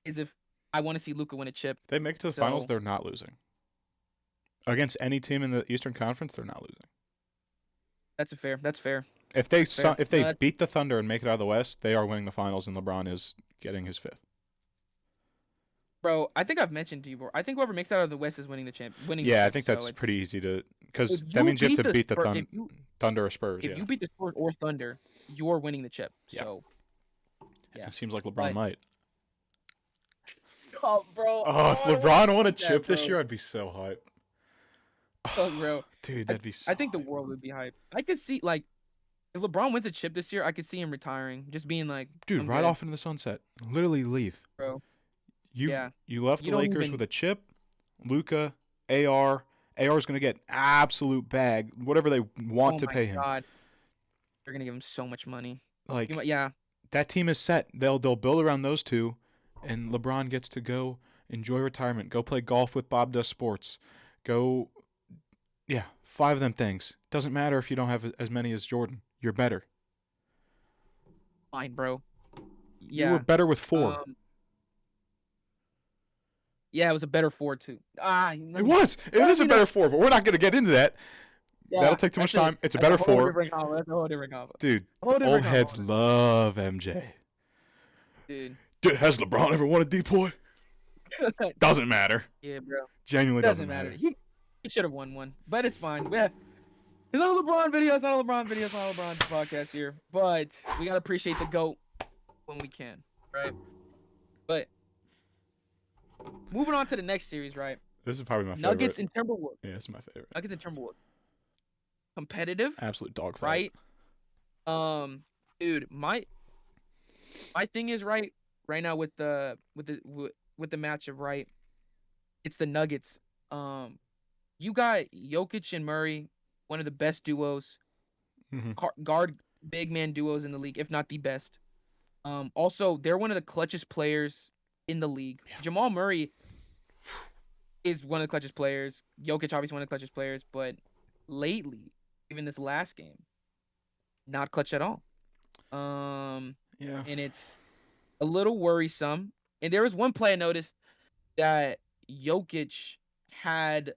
is if I want to see Luka win a chip. If they make it to the finals, they're not losing. Against any team in the Eastern Conference, they're not losing. That's fair. If they beat the Thunder and make it out of the West, they are winning the finals, and LeBron is getting his 5th. Bro, I think I've mentioned to you before. I think whoever makes it out of the West is winning the champ. I think that's pretty easy to because that means you have to beat the Thunder or Spurs. If you beat the Spurs or Thunder, you're winning the chip. So, it seems like LeBron might. Stop, bro. Oh, if LeBron won a chip this year, I'd be so hyped. Fuck, bro. Dude, I that'd be so I think the hype. world would be hyped. I could see like if LeBron wins a chip this year, I could see him retiring, just being like, Dude, I'm right good, off into the sunset. Literally leave. bro. You Yeah. you left You the don't Lakers even. with a chip, Luca, AR. AR's gonna get absolute bag, whatever they want Oh to my pay him. God, they're gonna give him so much money. You Like might, yeah. that team is set. They'll build around those two, and LeBron gets to go enjoy retirement. Go play golf with Bob Does Sports. Go, yeah, 5 of them things. Doesn't matter if you don't have as many as Jordan. You're better. Fine, bro. You were Yeah. better with 4. Um. Yeah, it was a better four too. It Let me. was. It Let is a me not. better 4, but we're not gonna get into that. That'll Yeah, take too much that's a time. It's a that's a better whole 4. different combo. That's a whole different combo. Dude, A the whole old different heads combo, love MJ. dude. Dude, has LeBron ever won a depoy? Doesn't matter. Yeah, bro. Genuinely doesn't Doesn't matter. matter. He should have won one, but it's fine. Yeah, it's not a LeBron video. It's not a LeBron video. It's not a LeBron podcast here. But we gotta appreciate the GOAT when we can, right? But moving on to the next series, right? This is probably my favorite. Nuggets and Timberwolves. Yeah, this is my favorite. Nuggets and Timberwolves. Competitive, Absolute dogfight. right? Dude, my thing is right now with the matchup, right? It's the Nuggets. You got Jokic and Murray, one of the best duos, Mm-hmm. guard big man duos in the league, if not the best. Also they're one of the clutchest players in the league. Yeah. Jamal Murray is one of the clutchest players. Jokic obviously one of the clutchest players, but lately, even this last game, not clutch at all. Yeah. And it's a little worrisome. And there was one play I noticed that Jokic had,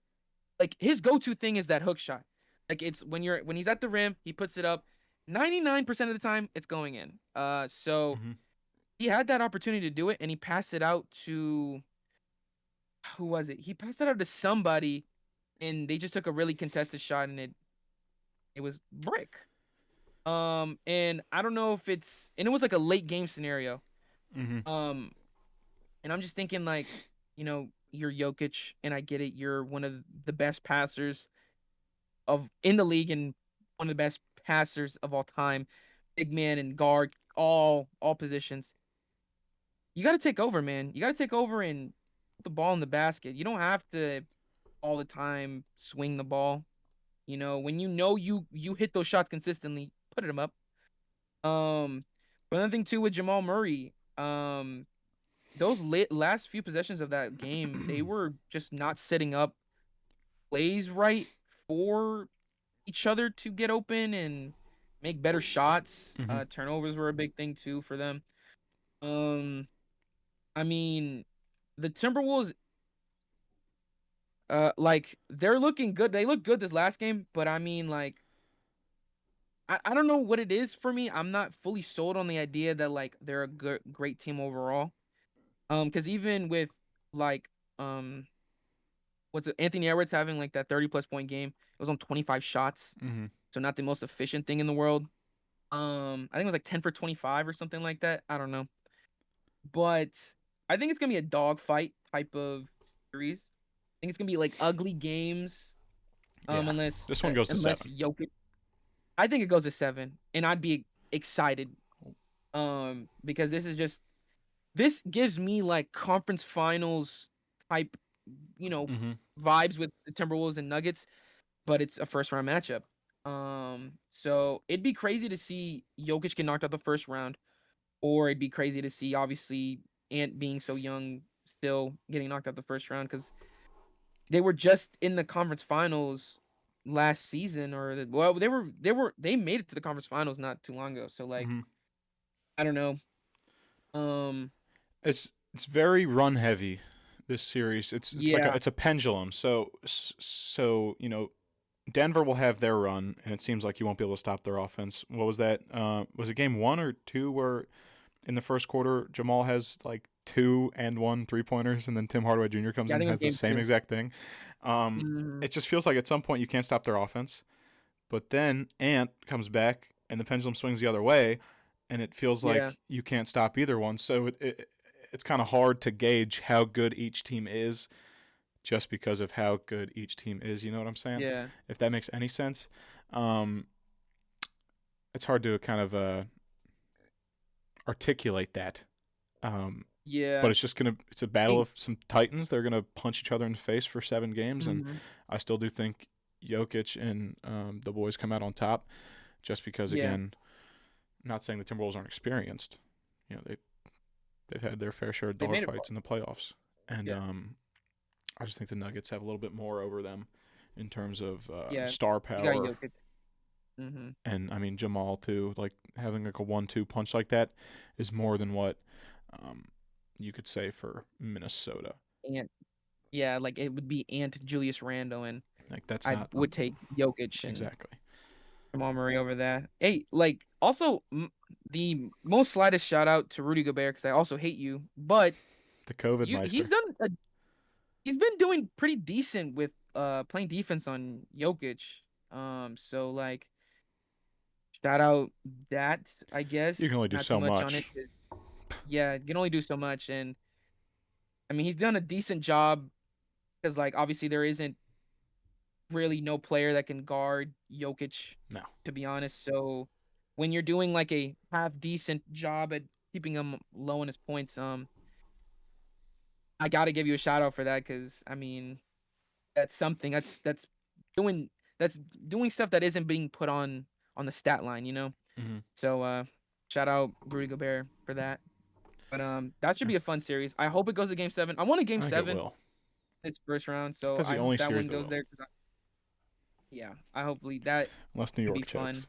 like, his go-to thing is that hook shot. Like, it's when he's at the rim, he puts it up. 99% of the time, it's going in. So Mm-hmm. he had that opportunity to do it, and he passed it out to, who was it? He passed it out to somebody, and they just took a really contested shot, and it was brick. And I don't know if and it was like a late game scenario. Mm-hmm. And I'm just thinking, like, you're Jokic, and I get it. You're one of the best passers in the league, and one of the best passers of all time, big man and guard, all positions. You got to take over, man. You got to take over and put the ball in the basket. You don't have to all the time swing the ball. When you hit those shots consistently, put them up. But another thing too with Jamal Murray, those last few possessions of that game, they were just not setting up plays right for each other to get open and make better shots. Mm-hmm. Turnovers were a big thing too for them. I mean, the Timberwolves, like, they're looking good. They look good this last game, but I mean, like, I don't know what it is for me. I'm not fully sold on the idea that, like, they're a great team overall. Because even with, like, what's it, Anthony Edwards having like that 30+ point game, it was on 25 shots, Mm-hmm. so not the most efficient thing in the world. I think it was like 10 for 25 or something like that. I don't know, but I think it's gonna be a dogfight type of series. I think it's gonna be like ugly games. Yeah. Unless This one goes to unless 7. Jokic, I think it goes to 7, and I'd be excited. Because this gives me like conference finals type, Mm-hmm. vibes with the Timberwolves and Nuggets, but it's a first round matchup. So it'd be crazy to see Jokic get knocked out the first round, or it'd be crazy to see obviously Ant being so young still getting knocked out the first round because they were just in the conference finals last season, well, they made it to the conference finals not too long ago. So like, Mm-hmm. I don't know. Um, It's very run heavy. This series, it's like yeah, it's a pendulum. So Denver will have their run, and it seems like you won't be able to stop their offense. What was that? Was it game 1 or 2 where in the first quarter Jamal has like 2 and 1 3-pointers, and then Tim Hardaway Jr. comes yeah, I in think and it was has the game same 2. exact thing. Mhm. It just feels like at some point you can't stop their offense, but then Ant comes back and the pendulum swings the other way, and it feels Yeah, like you can't stop either one. So it's kind of hard to gauge how good each team is just because of how good each team is. You know what I'm saying? Yeah. If that makes any sense. It's hard to kind of articulate that. But Yeah. it's a battle Hey. of some titans. They're gonna punch each other in the face for 7 games, and Mhm. I still do think Jokic and the boys come out on top, just because Yeah. again, I'm not saying the Timberwolves aren't experienced. You know, they've had their fair share of They made it far. dogfights in the playoffs, and Yeah. I just think the Nuggets have a little bit more over them in terms of Yeah. star You got power. Jokic. Mhm. And I mean Jamal too. Like having like a 1-2 punch like that is more than what um, you could say for Minnesota. And yeah, like it would be Ant Julius Randle, and Like that's I not would take Jokic and exactly Jamal Murray over that. Hey, like also the most slightest shout out to Rudy Gobert because I also hate you, but the COVID you Meister. he's been doing pretty decent with playing defense on Jokic. So like shout out that I You guess can only do not too so much on it. much. 'Cause, yeah, you can only do so much, and I mean he's done a decent job because like obviously there isn't really no player that can guard Jokic, No. to be honest. So when you're doing like a half decent job at keeping him low on his points, I gotta give you a shout out for that because I mean that's something doing that's doing stuff that isn't being put on the stat line, you know. Mm-hmm. So shout out Rudy Gobert for that. But that should Yeah, be a fun series. I hope it goes to Game 7. I want a Game I think it Seven will. this first round, so That's the I only hope that series one that goes will, there. Yeah, I hopefully that unless New could be York fun, chokes.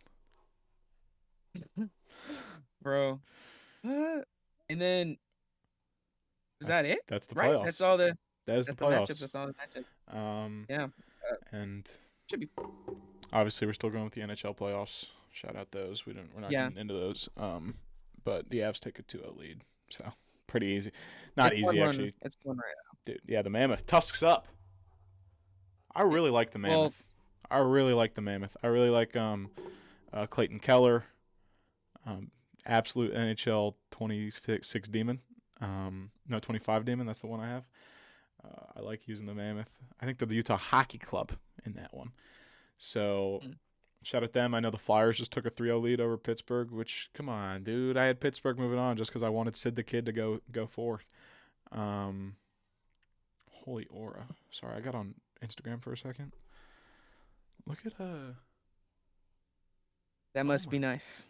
bro. And then is that it? That's the Right? That's playoffs. all the That is the that's the matchups. playoffs. That's all the matchups. Um, Yeah, and should be. obviously we're still going with the NHL playoffs. Shout out those. We're not Yeah, getting into those. But the Avs take a 2-0 lead, so pretty easy. Not it's one easy run. actually, It's one right. dude. Yeah, the Mammoth tusks up. I Yeah. really like the Well, Mammoth. I really like the Mammoth. I really like Clayton Keller, um, absolute NHL 26 demon. No, 25 demon. That's the one I have. I like using the Mammoth. I think they're the Utah Hockey Club in that one. So mm, shout out them. I know the Flyers just took a 3-0 lead over Pittsburgh, which, come on, dude. I had Pittsburgh moving on just because I wanted Sid the Kid to go fourth. Holy aura. Sorry, I got on Instagram for a second. Look at that oh must my, be nice.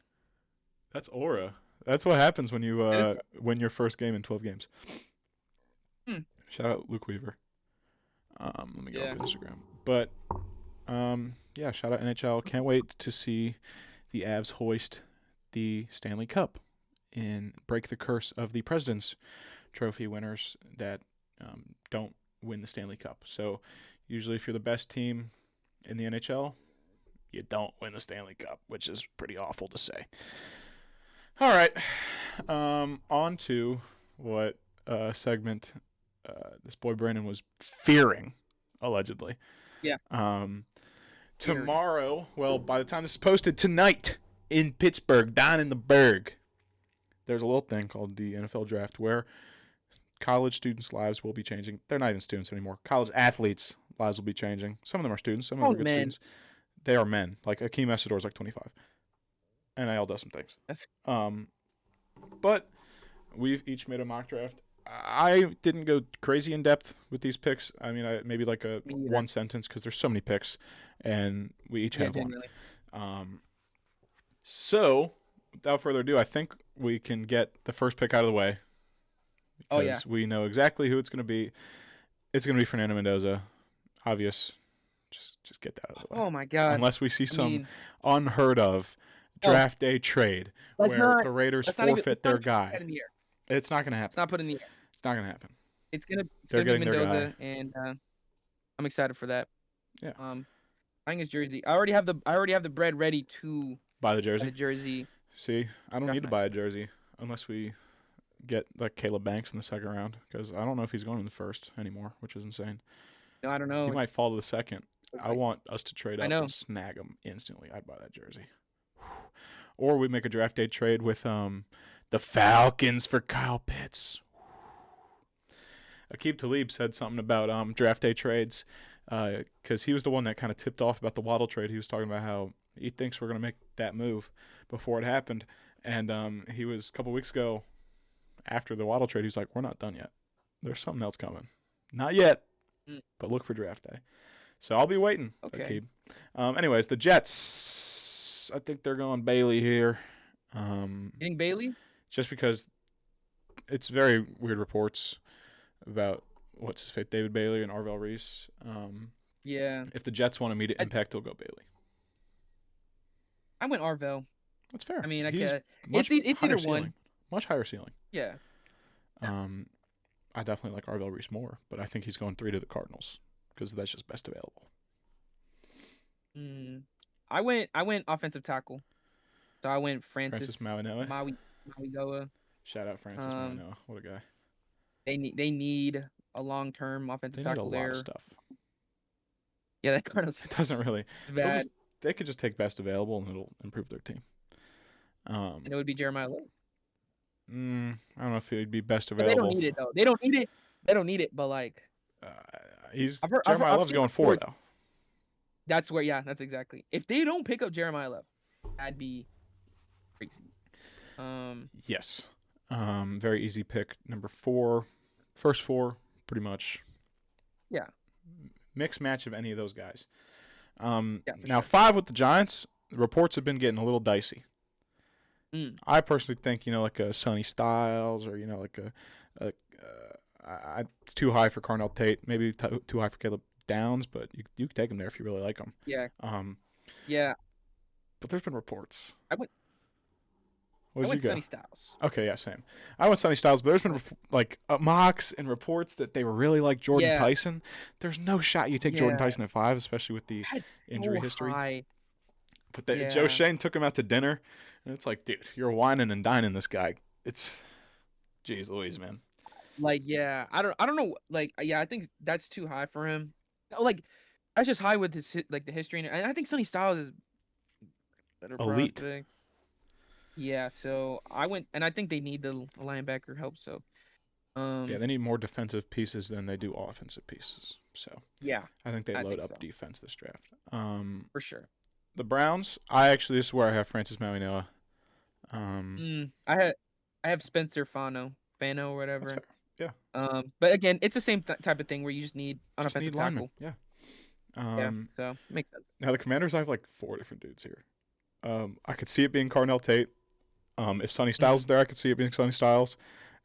that's aura. That's what happens when you It is. win your first game in 12 games. Hmm. Shout out Luke Weaver. Let me get off Yeah. Instagram. But yeah, shout out NHL. Can't wait to see the Avs hoist the Stanley Cup and break the curse of the President's Trophy winners that don't win the Stanley Cup. So usually, if you're the best team in the NHL, you don't win the Stanley Cup, which is pretty awful to say. All right, on to what segment this boy Brandon was fearing, allegedly. Yeah. Weird. Tomorrow, well, by the time this is posted, tonight in Pittsburgh, down in the Berg, there's a little thing called the NFL Draft where college students' lives will be changing. They're not even students anymore. College athletes' lives will be changing. Some of them are students. Some of them Oh are good man, students. They are men. Like Akeem Essador is like 25. NIL does some things. that's But we've each made a mock draft. I didn't go crazy in depth with these picks. I mean, maybe like a me either. one sentence because there's so many picks, and we each Yeah, have one. genuinely. So, without further ado, I think we can get the first pick out of the way Oh yeah. because we know exactly who it's going to be. It's going to be Fernando Mendoza. Obvious. Just get that out of the way. Oh my God. Unless we see I some mean, unheard of no, draft day trade let's where not. the Raiders Let's not even. forfeit Let's not their even put guy. that in the air. It's not going to Let's happen. not put it in the air. It's not going to happen. It's gonna. It's They're gonna be getting their guy. Mendoza, and I'm excited for that. Yeah. Buying his jersey. I already have the bread ready to Buy the buy jersey. the jersey. See, I don't Draft need to night. buy a jersey unless we get like Caleb Banks in the second round because I don't know if he's going in the first anymore, which is insane. No, I don't He know. might fall to the second. It's I want us to trade I up know. and snag him instantly. I'd buy that jersey. Or we make a draft day trade with the Falcons for Kyle Pitts. Aqib Talib said something about draft day trades, because he was the one that kind of tipped off about the Waddle trade. He was talking about how he thinks we're gonna make that move before it happened, and he was a couple weeks ago after the Waddle trade. He was like, "We're not done yet. There's something else coming. Not yet, Mm, but look for draft day." So I'll be waiting, okay. Aqib. Anyways, the Jets. I think they're going Bailey here. Um, Getting Bailey? just because it's very weird reports about what's his face, David Bailey and Arvell Reese. Yeah. If the Jets want immediate I, impact, they'll go Bailey. I went Arvell. That's fair. I mean, I He's can. much It's higher either ceiling. one. Much higher ceiling. Yeah. Yeah. I definitely like Arvell Reese more, but I think he's going 3 to the Cardinals because that's just best available. Mm. I went offensive tackle. So I went Francis Francis Mauigoa. Mauigoa. Shout out Francis Um, Mauigoa. What a guy. they need a long-term They offensive need a tackle lot of there. stuff. Yeah, that Cardinals It doesn't really. is They'll bad, just they could just take best available and it'll improve their team. and it would be Jeremiah Love. I don't know if he'd be best But they don't available. need it though. They don't need it. They don't need it. But like, Uh, he's I've Jeremiah Love's seen going 4 reports. though. That's where, yeah, that's exactly. If they don't pick up Jeremiah Love, that'd be crazy. Yes. Very easy pick. Number 4, first 4, pretty much. Yeah, Mixed match of any of those guys. yeah, for Now sure. 5 with the Giants. The reports have been getting a little dicey. Mm, I personally think like a Sonny Styles or like it's too high for Carnell Tate. Maybe too high for Caleb Downs, but you can take him there if you really like him. yeah, Um, yeah. but there's been reports. I went. Where'd I you went go? Sonny Styles. Okay, yeah, same. I went Sonny Styles, but there's been mocks and reports that they were really like Jordan Yeah, Tyson. There's no shot you take Jordan yeah. Tyson at 5, especially with the That's injury so history. high. But Joe Yeah, Shane took him out to dinner, and it's like, dude, you're whining and dining this guy. It's, jeez Louise, man. like yeah. I don't know. Like yeah, I think that's too high for him. No, like that's just high with like the history, and I think Sonny Styles is a better Elite. prospect. Yeah, so I went, and I think they need the linebacker help. So, Yeah, um, they need more defensive pieces than they do offensive pieces. So yeah, I think they I load think up so defense this draft. for sure. The Browns, this is where I have Francis Mauigoa. Um, I have Spencer Fano or that's whatever. fair. Yeah, But again, it's the same type of thing where you just need an just offensive need linemen. tackle. Yeah. Yeah, so makes sense. Now the Commanders, I have like 4 different dudes here. I could see it being Carnell Tate. If Sonny Styles Mhm. is there, I could see it being Sonny Styles,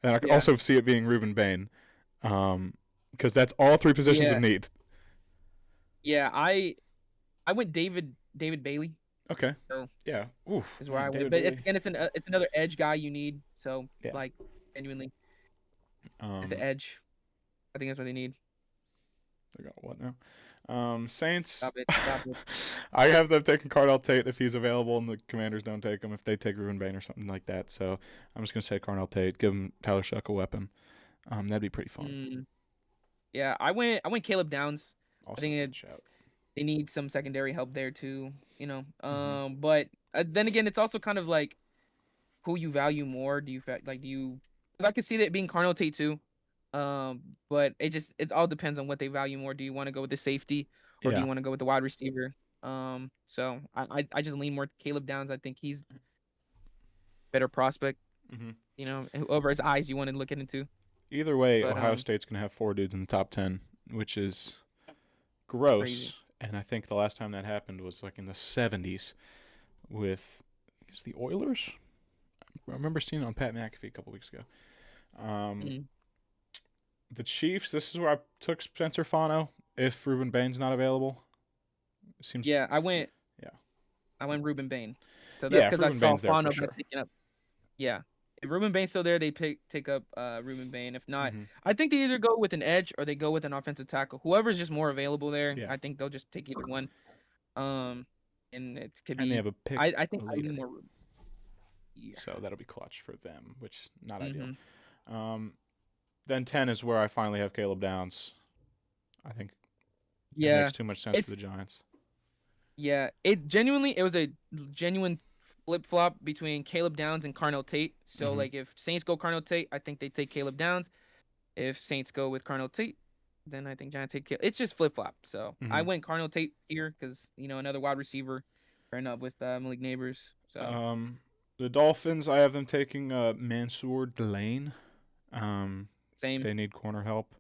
and I could Yeah, also see it being Reuben Bain, because that's all 3 positions of yeah, need. yeah. I went David Bailey. Okay. So Yeah. Oof. is where Man, I went. David But Bailey. it's another edge guy you need. So Yeah. like genuinely at the Um, edge, I think that's what they need. they got what now? Saints. Stop it. Stop it. I have them taking Cardell Tate if he's available, and the Commanders don't take him if they take Reuben Bain or something like that. So I'm just gonna say Cardell Tate. Give him Tyler Shuck a weapon. That'd be pretty fun. Mm, yeah, I went Caleb Downs. I Also, think good it's shout. they need some secondary help there too, you know. Hmm. But then again, it's also kind of like who you value more. Do you? Because I could see that being Carnell Tate too. But it all depends on what they value more. Do you want to go with the safety or do Yeah. you want to go with the wide receiver? So I just lean more Caleb Downs. I think he's better prospect. Hmm. You know, whoever his eyes you want to look into. Either way, But Ohio State's gonna have 4 dudes in the top 10, which is crazy. gross. And I think the last time that happened was like in the 70s with the Oilers. I remember seeing it on Pat McAfee a couple weeks ago. Um, Mm. the Chiefs. This is where I took Spencer Fano if Reuben Bain's not available. It seems. Yeah, I went. Yeah. I went Ruben Bain. So that's Yeah, if because I Reuben saw Bain's there for Fano got sure. taken up. Yeah. If Ruben Bain's still there, they take up Ruben Bain. If not, Hmm. I think they either go with an edge or they go with an offensive tackle. Whoever's just more available there, Yeah, I think they'll just take either one. Um, and it could and they be. have a pick I think I lean leader, more Ruben. Yeah. so that'll be clutch for them, which not ideal. Mm-hmm. Um, then 10 is where I finally have Caleb Downs. I think it Yeah. makes too much sense for It's the Giants. yeah. It was a genuine flip flop between Caleb Downs and Carnell Tate. So Hmm. like if Saints go Carnell Tate, I think they take Caleb Downs. If Saints go with Cardinal Tate, then I think Giants take Kittle. It's just flip flop. So I Hmm. went Cardinal Tate here because another wide receiver, pairing up with Malik Neighbors. So Um, the Dolphins, I have them taking Mansour Delane. Um, same they need corner help.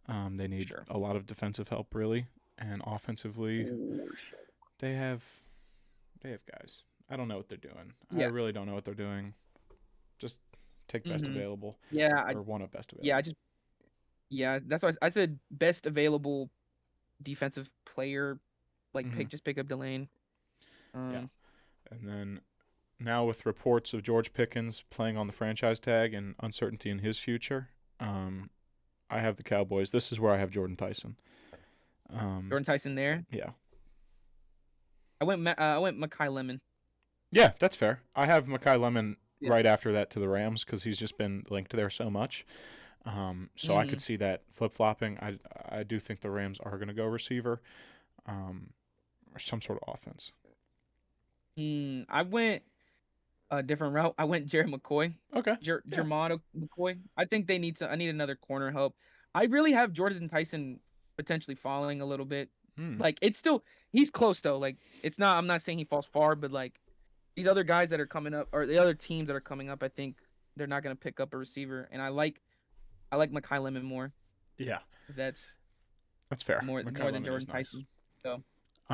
They for need sure. a lot of defensive help, really, and offensively, For sure. they have they have guys. I don't know what they're doing. I Yeah. really don't know what they're doing. Just take best Hmm. available Yeah. or one of best Yeah. I available. just yeah. That's why I said best available defensive player. Like Hmm. pick up Delane. Yeah, Um. and then now with reports of George Pickens playing on the franchise tag and uncertainty in his future, um, I have the Cowboys. This is where I have Jordan Tyson. Um, Jordan Tyson there. yeah, I went Makai Lemon. yeah, that's fair. I have Makai Lemon Yeah. right after that to the Rams because he's just been linked there so much. So I could Hmm. see that flip flopping. I do think the Rams are going to go receiver, um, or some sort of offense. I went a different route. I went Jared McCoy, Okay. Yeah. Jermado McCoy. I think they need to. I need another corner help. I really have Jordan Tyson potentially falling a little bit. Hmm. Like it's still he's close though. Like it's not. I'm not saying he falls far, but like these other guys that are coming up or the other teams that are coming up, I think they're not gonna pick up a receiver. And I like Makai Lemon more. Yeah, That's that's fair. more Makai than Lemon is Jordan nice. Tyson. So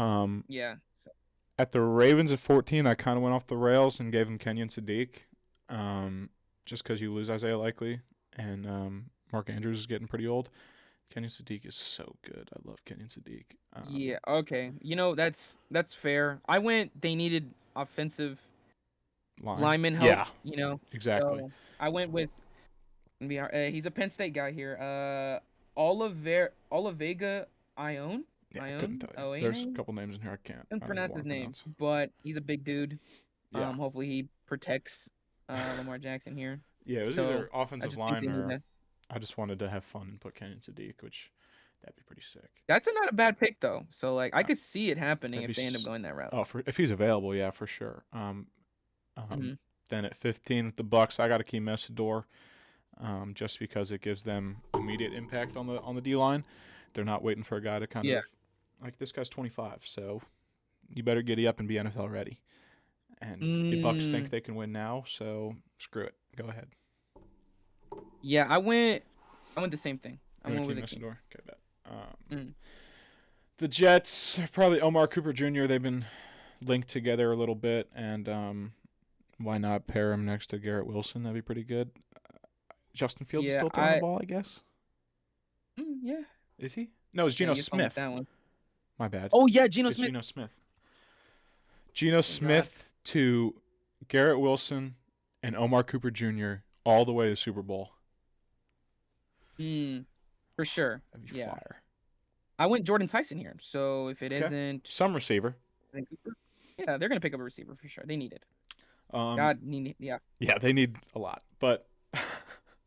Um, yeah. So at the Ravens at 14, I kind of went off the rails and gave him Kenyon Sadiq, um, just because you lose Isaiah Likely and Mark Andrews is getting pretty old. Kenyon Sadiq is so good. I love Kenyon Sadiq. yeah. Okay. That's fair. I went. They needed offensive Line. lineman help, Yeah, exactly. So I went with he's a Penn State guy here. Olivega Ione. Yeah, I couldn't Ione? tell you. There's a Oane? couple names in here I can't I don't even pronounce want his to name, pronounce. but he's a big dude. Yeah. Hopefully he protects Lamar Jackson here. Yeah, it was So either I offensive just think line they need or that. I just wanted to have fun and put Kenyon Sadiq, which that'd be pretty sick. That's not a bad pick though. So like I Uh, could see it happening that'd be if they end up going that route. oh, for if he's available, yeah, for sure. Hmm. Then at 15 with the Bucks, I got to keep Messidor, just because it gives them immediate impact on the D line. They're not waiting for a guy to kind Yeah. of like this guy's 25, so you better giddy up and be NFL ready. And the Bucks think Mm, they can win now, so screw it. Go ahead. yeah, I went the same thing. I You're gonna went keep with a king. Messidor. Okay, bet. Mm. The Jets, probably Omar Cooper Jr. They've been linked together a little bit, and why not pair him next to Garrett Wilson? That'd be pretty good. Justin Fields is Yeah, still throwing the ball, I guess. yeah. Is he? No, it's Yeah, Geno you fun with Smith. that one. My bad. Oh yeah, Geno It's Smith. Geno Smith. Geno Thank God. Smith to Garrett Wilson and Omar Cooper Jr. all the way to the Super Bowl. Mm, for sure. That'd be Yeah. fire. I went Jordan Tyson here. So if it Okay. isn't Some receiver. Cooper, yeah, they're gonna pick up a receiver for sure. They need it. Um, God need it. Yeah. yeah, they need a lot, but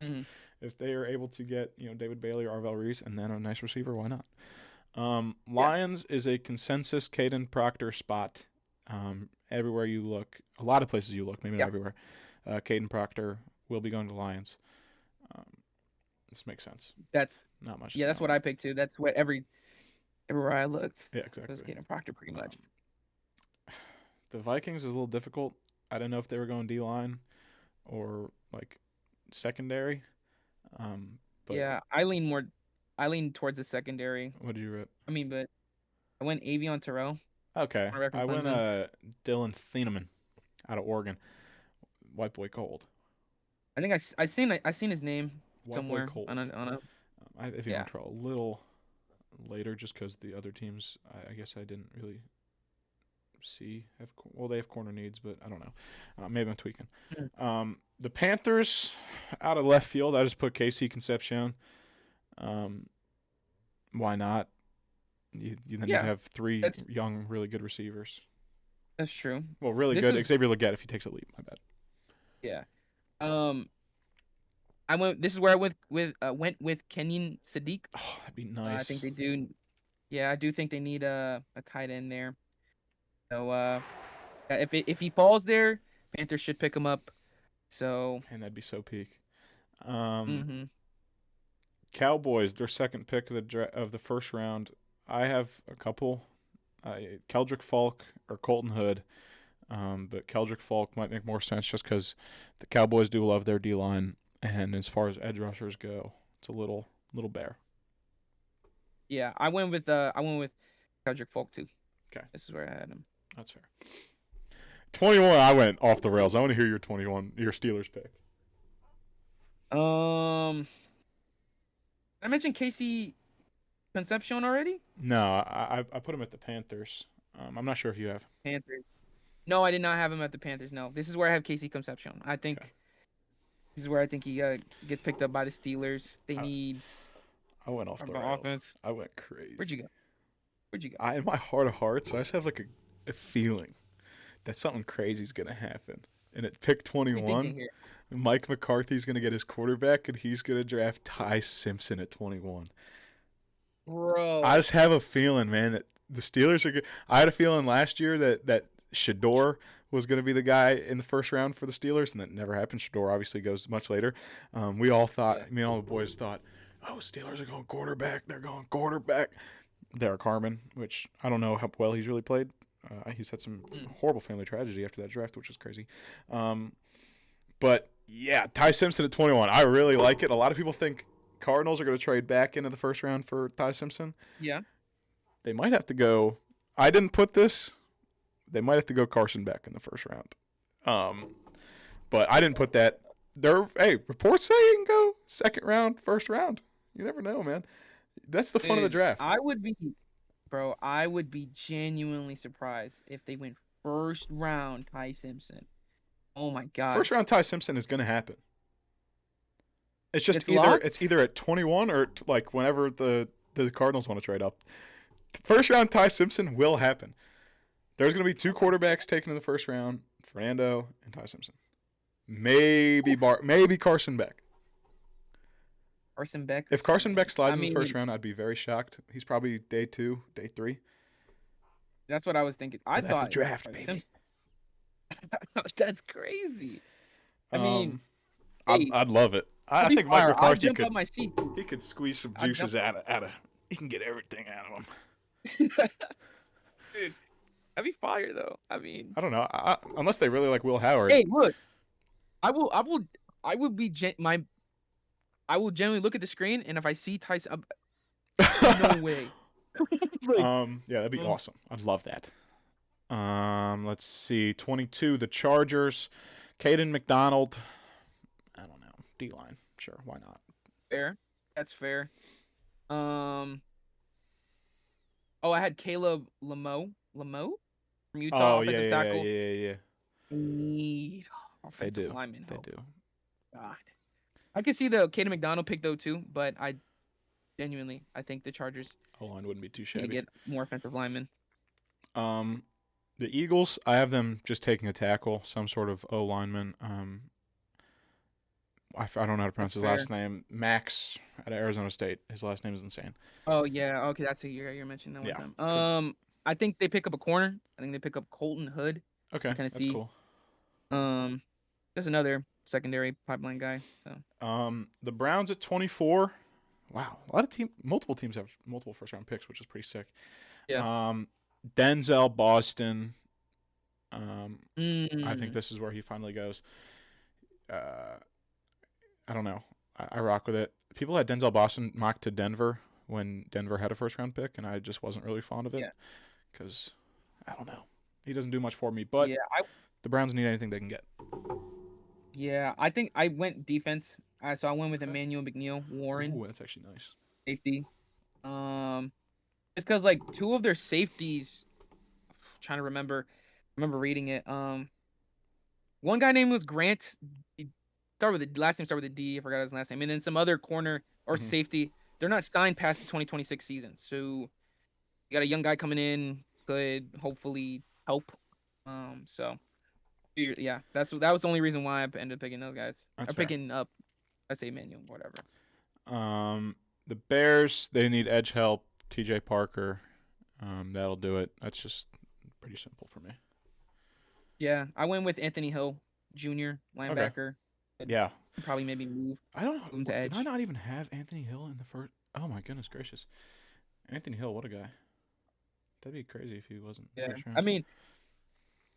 Hmm. if they are able to get David Bailey or Arvell Reese and then a nice receiver, why not? Yeah. Lions is a consensus Caden Proctor spot. Everywhere you look, a lot of places you look, maybe not Yeah. everywhere. Caden Proctor will be going to Lions. Um, this makes sense. That's Not much. To yeah. say That's on what I that. picked too. That's what everywhere I looked Yeah, was exactly. Caden Proctor pretty much. The Vikings is a little difficult. I don't know if they were going D line or like secondary. But Yeah, I lean towards the secondary. what did you rip? I mean, but I went Avion Terrell, Okay, cornerback from I went Clemson. Dylan Thieneman out of Oregon. White boy cold. I think I seen his name White boy somewhere on cold. a I have Avion yeah. Terrell a little later just because the other teams I guess I didn't really see they have corner needs, but I don't know. Maybe I'm tweaking. Mm. The Panthers out of left field. I just put KC Concepcion. Um, why not? Then you'd Yeah, have three that's young, really good receivers. that's true. Well, really This good. is Xavier Legette if he takes a leap. My bad. yeah. Um, I went. This is where I went with Kenyon Sadiq. Oh, that'd be I think nice. they do. Yeah, I do think they need a tight end there. So yeah, if he falls there, Panthers should pick him up. So And that'd be so peak. Um, hmm Cowboys, their second pick of the first round. I have a couple. Keldrick Falk or Colton Hood. But Keldrick Falk might make more sense just because the Cowboys do love their D line, and as far as edge rushers go, it's a little bare. Yeah, I went with Cedric Falk too. Okay, This is where I had him. that's fair. 21, I went off the rails. I want to hear your 21, your Steelers pick. I mentioned Casey Concepcion already. No, I put him at the Panthers. I'm not sure if you have. Panthers. No, I did not have him at the Panthers. No, this is where I have Casey Concepcion. I think this is where I think he gets picked up by the Steelers. They need. I went off the rails. Offense. I went crazy. Where'd you go? In my heart of hearts, I just have like a feeling that something crazy is gonna happen. And at pick 21, Mike McCarthy's gonna get his quarterback, and he's gonna draft Ty Simpson at 21. Bro, I just have a feeling, man, that the Steelers are good. I had a feeling last year that Shador was going to be the guy in the first round for the Steelers, and that never happened. Shador obviously goes much later. We all thought, all the boys thought, oh, Steelers are going quarterback. They're going quarterback. Derek Harmon, which I don't know how well he's really played. He's had some horrible family tragedy after that draft, which is crazy. But, yeah, Ty Simpson at 21. I really like it. A lot of people think Cardinals are going to trade back into the first round for Ty Simpson. Yeah. They might have to go – I didn't put this. They might have to go Carson Beck in the first round. But I didn't put that. Reports say you can go second round, first round. You never know, man. That's the fun of the draft. I would be genuinely surprised if they went first round Ty Simpson. Oh, my God. First round Ty Simpson is going to happen. It's just it's either at 21 or like whenever the Cardinals want to trade up. First round Ty Simpson will happen. There's going to be two quarterbacks taken in the first round, Fernando and Ty Simpson. Maybe Carson Beck. Carson Beck. If Carson Beck slides in the first round, I'd be very shocked. He's probably day 2, day 3. That's what I was thinking. I thought that's the draft, baby. That's crazy. I mean, I'd love it. I think Mike McCarthy jump out my seat. He could squeeze some juices out of. He can get everything out of him. Dude, that'd be fire though. I mean, I don't know. Unless they really like Will Howard. Hey, look, I will generally look at the screen, and if I see Tyson, no way. Yeah, that'd be awesome. I'd love that. Let's see. 22, the Chargers. Caden McDonald. I don't know. D-line. Sure, why not? Fair. That's fair. I had Caleb Lamo from Utah, offensive tackle. Yeah. Need offensive lineman. They do. God. I can see the Caden McDonald pick though too, but I think the Chargers O-line wouldn't be too shabby. Need to get more offensive linemen. The Eagles, I have them just taking a tackle, some sort of O-lineman. I don't know how to pronounce his last name. Max out of Arizona State. His last name is insane. Oh yeah, okay, that's who you're mentioning that one time. I think they pick up a corner. I think they pick up Colton Hood. Okay, Tennessee. that's cool. There's another secondary pipeline guy. So. The Browns at 24. Wow, multiple teams have multiple first round picks, which is pretty sick. Yeah. Denzel Boston. I think this is where he finally goes. I don't know. I rock with it. People had Denzel Boston mocked to Denver when Denver had a first round pick, and I just wasn't really fond of it because I don't know. He doesn't do much for me, but the Browns need anything they can get. Yeah, I think I went defense. So I went with Emmanuel McNeil, Warren. Ooh, that's actually nice. Safety. Just because like two of their safeties, I'm trying to remember reading it. One guy name was Grant. Last name started with a D. I forgot his last name. And then some other corner or safety. They're not signed past the 2026 season. So you got a young guy coming in, could hopefully help. So yeah, that was the only reason why I ended up picking those guys. Picking up, I say Manuel, whatever. The Bears, they need edge help. TJ Parker, that'll do it. That's just pretty simple for me. Yeah, I went with Anthony Hill, Jr., linebacker. Could Yeah. probably maybe move I don't know. him to Did I edge. not even have Anthony Hill in the first? Oh my goodness gracious. Anthony Hill, what a guy. That'd be crazy if he wasn't Yeah. first I round. mean,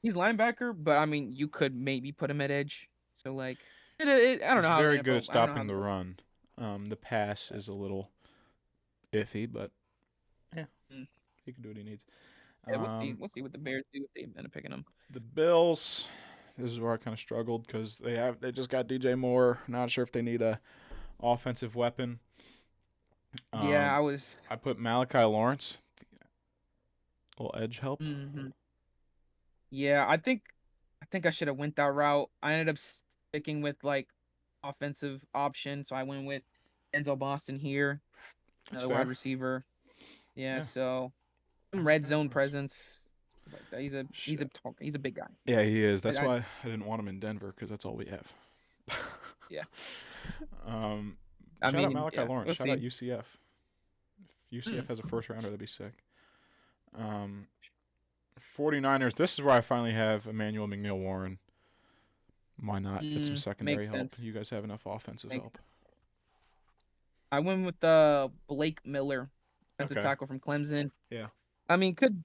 he's linebacker, but I mean, you could maybe put him at edge. So like, I don't He's know how the very good at NFL. I don't know how stopping the the. run. The pass is a little iffy, but yeah, Mm, he can do what he needs. yeah, we'll see. Um, We'll see what the Bears do if they end up picking him. the Bills. This is where I kind of struggled because they just got DJ Moore. Not sure if they need a offensive weapon. Yeah, I was. I put Malachi Lawrence, a little edge help. Hmm. Yeah, I think I should have went that route. I ended up sticking with like offensive option, so I went with Denzel Boston here, That's another wide fair. receiver. Yeah, Yeah. so some red Malachi zone Lawrence. presence, stuff like that. He's a Shit. talk. He's a big guy. Yeah, he is. That's I why just I didn't want him in Denver because that's all we have. yeah. um, I shout out mean, Malachi yeah, Lawrence. we'll Shout out see. UCF. If UCF has a first rounder, that'd be sick. Um, 49ers. This is where I finally have Emmanuel McNeil Warren. Why not get some secondary Makes help? sense. You guys have enough offensive Makes help. sense. I went with Blake Miller, defensive Okay. tackle from Clemson. Yeah. I mean, could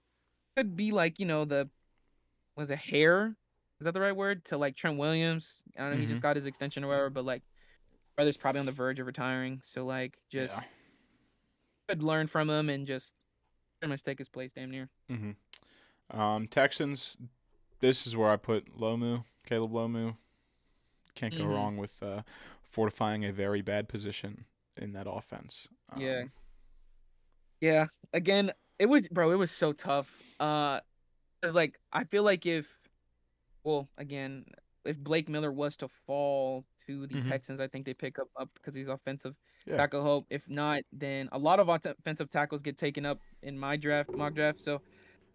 be like the was a hair. Is that the right word? To like Trent Williams. I don't know. He Mm-hmm. just got his extension or whatever, but like brother's probably on the verge of retiring. So like Yeah. just could learn from him and just pretty much take his place damn near. Mm-hmm. Texans. This is where I put Lomu, Caleb Lomu. Can't go Hmm. wrong with fortifying a very bad position in that offense. Yeah. Yeah. Again, it was so tough. 'Cause like I feel like again, if Blake Miller was to fall to the Mm-hmm. Texans, I think they pick up because he's offensive Yeah. tackle hope. If not, then a lot of offensive tackles get taken up in my mock draft. So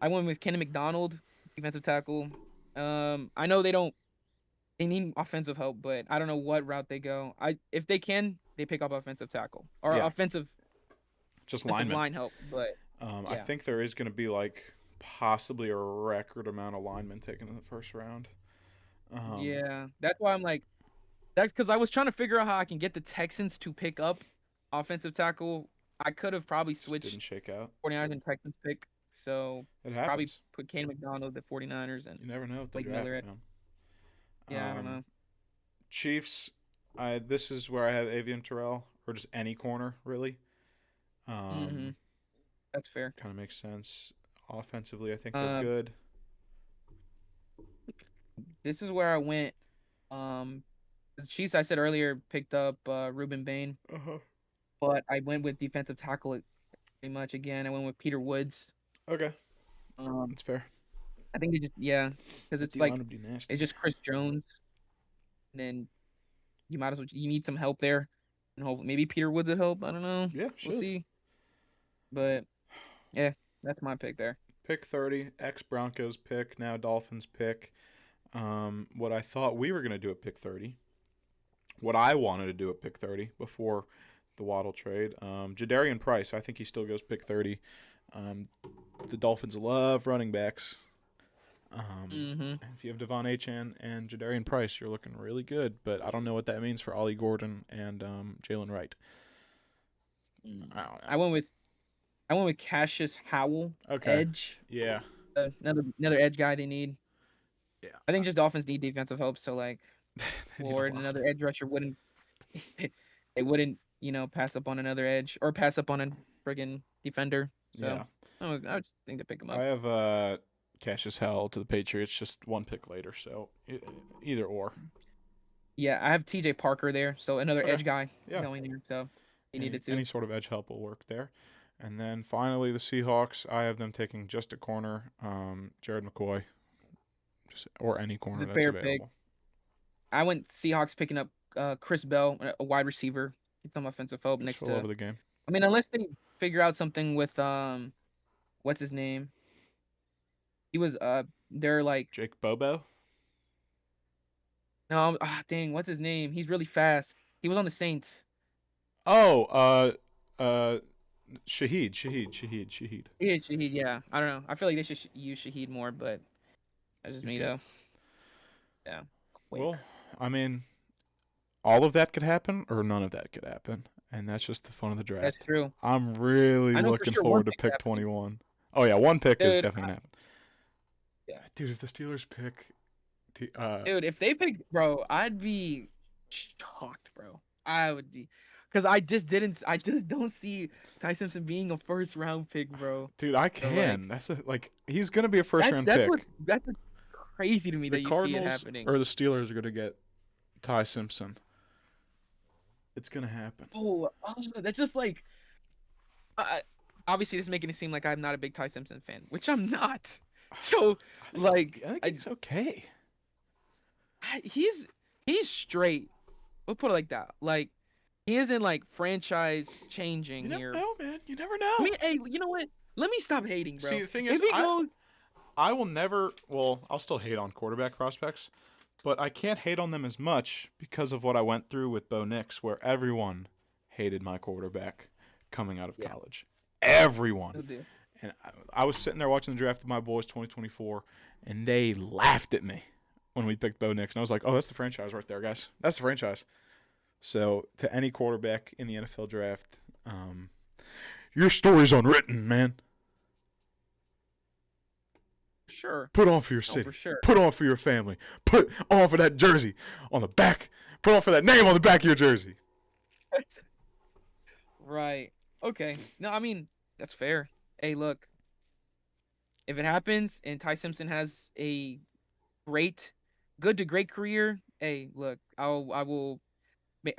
I went with Kenny McDonald, defensive tackle. I know they need offensive help, but I don't know what route they go. If they can, they pick up offensive tackle or Yeah. offensive Just offensive linemen. line help. But I yeah, think there is going to be like possibly a record amount of linemen taken in the first round. yeah, that's why I'm like that's because I was trying to figure out how I can get the Texans to pick up offensive tackle. I could have probably Just didn't switched shake out. 49ers and Texans pick. So It probably happens. put Kane McDonald at 49ers and You never know with the Blake Miller draft, at man. yeah, I don't Um, know. Chiefs. This is where I have Avian Terrell, or just any corner really. Hmm. Um, That's fair. Kind of makes sense. Offensively, I think they're Um, good. this is where I went. Um, the Chiefs I said earlier picked up Ruben Bain, Uh huh. but I went with defensive tackle pretty much again. I went with Peter Woods. Okay, Um, that's fair. I think because That it's D line like would be it's nasty. just Chris Jones, and then you need some help there, and hopefully maybe Peter Woods would help. I don't know. Yeah, We'll should. see. But yeah, that's my pick there. Pick 30, ex Broncos pick, now Dolphins pick. What I thought we were going to do at pick 30, what I wanted to do at pick 30 before the Waddle trade. Jadarian Price, I think he still goes pick 30. Um, the Dolphins love running backs. Hmm. If you have Devon Achan and Jadarian Price, you're looking really good. But I don't know what that means for Ollie Gordon and Jalen Wright. I don't I went with Cassius Howell, know. Okay. edge. Yeah. Another edge guy they need. Yeah. I think just Dolphins need defensive help. So like, They need a Lord, lot. another edge rusher wouldn't they wouldn't pass up on another edge or pass up on a friggin' defender. So Yeah. I would just think to pick him I up. have Cassius Hell to the Patriots, just one pick later. So either or. Yeah, I have T.J. Parker there, so another Okay. edge guy Yeah. going there. So he Any needed to. any sort of edge help will work there. And then finally the Seahawks. I have them taking just a corner, Jared McCoy, just or any It's corner a that's fair pick. available. I went Seahawks picking up Chris Bell, a wide receiver. Get some offensive help Just next all to. over the game. I mean, unless they figure out something with what's his name? He was they're like Jake Bobo. no dang what's his name? He's really fast. He was on the Saints. Oh, Shaheed. Yeah, Shaheed. Yeah, I don't know. I feel like they should use Shaheed more, but that's just He's me good. though. Yeah, quick. Well, I mean, all of that could happen or none of that could happen, and that's just the fun of the That's draft. true. I'm really I know for looking sure one forward to pick's pick happening. 21. Oh yeah, one pick is Dude, definitely gonna happen. yeah. Dude, if the Steelers pick, Dude, if they pick, bro, I'd be shocked, bro. I would be, because I just don't see Ty Simpson being a first round pick, bro. dude, I So can. like, That's he's gonna be a first round pick. that's what's crazy to me The that you see it Cardinals happening. or the Steelers are gonna get Ty Simpson. It's gonna happen. That's just like, I, obviously this is making it seem like I'm not a big Ty Simpson fan, which I'm not. So like, I think he's okay. he's straight. We'll put it like that. Like, he isn't like franchise changing You never here. know, man. You never I know. mean, hey, you know what? Let me stop hating, bro. See, the thing is, If he goes, I will never. Well, I'll still hate on quarterback prospects, but I can't hate on them as much because of what I went through with Bo Nix, where everyone hated my quarterback coming out of yeah, college. Everyone. he'll do. And I was sitting there watching the draft of my boys 2024, and they laughed at me when we picked Bo Nix. And I was like, oh, that's the franchise right there, guys. That's the franchise. So, to any quarterback in the NFL draft, your story's unwritten, man. Sure. Put on for your No, city. for sure. Put on for your family. Put on for that jersey on the back. Put on for that name on the back of your jersey. Right. Okay. No, I mean, that's fair. Hey, look, if it happens and Ty Simpson has a good to great career, hey, look, I will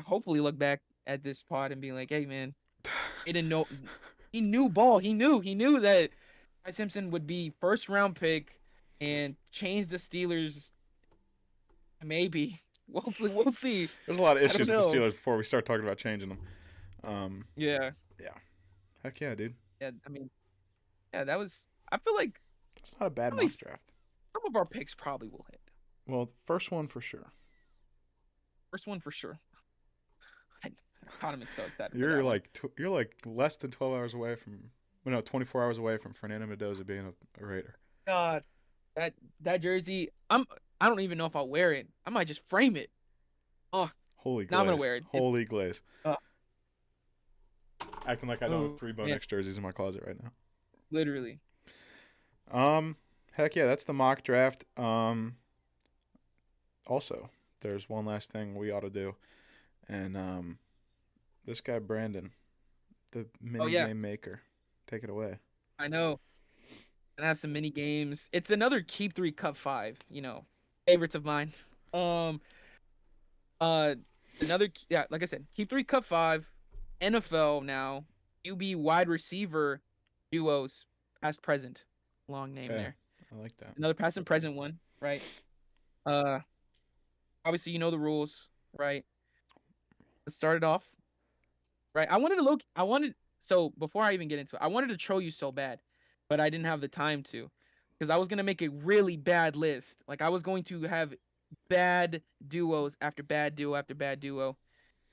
hopefully look back at this pod and be like, hey, man, he didn't know, he knew ball. He knew that Ty Simpson would be first round pick and change the Steelers. Maybe we'll see. We'll see. There's a lot of I don't issues with the know. Steelers before we start talking about changing them. Yeah. Yeah. Heck yeah, dude. Yeah. I mean, yeah, that was. I feel like It's not a bad at mock least draft. some of our picks probably will hit. Well, first one for sure. First one for sure. I'm so excited. For You're that one. like you're like less than 12 hours away from, well, no, 24 hours away from Fernando Mendoza being a Raider. God, that jersey. I don't even know if I'll wear it. I might just frame it. Oh, Holy now I'm gonna glaze. wear it. Holy glaze. Uh, Acting like I don't have 3 Bo man, Nix jerseys in my closet right now. literally. Heck yeah, that's the mock draft. Also, there's one last thing we ought to do, and this guy Brandon, the mini Yeah, game maker, take it away. I know. And I have some mini games. It's another Keep 3 Cup 5. You know, favorites of mine. Um, uh, another like I said, Keep 3 Cup 5. NFL now. QB wide receiver duos, past present. Long name Okay, there. I like that. Another past and present one, right? Uh, obviously you know the rules, right? Let's start it off, right? So before I even get into it, I wanted to troll you so bad, but I didn't have the time to, because I was gonna make a really bad list. Like, I was going to have bad duos after bad duo after bad duo,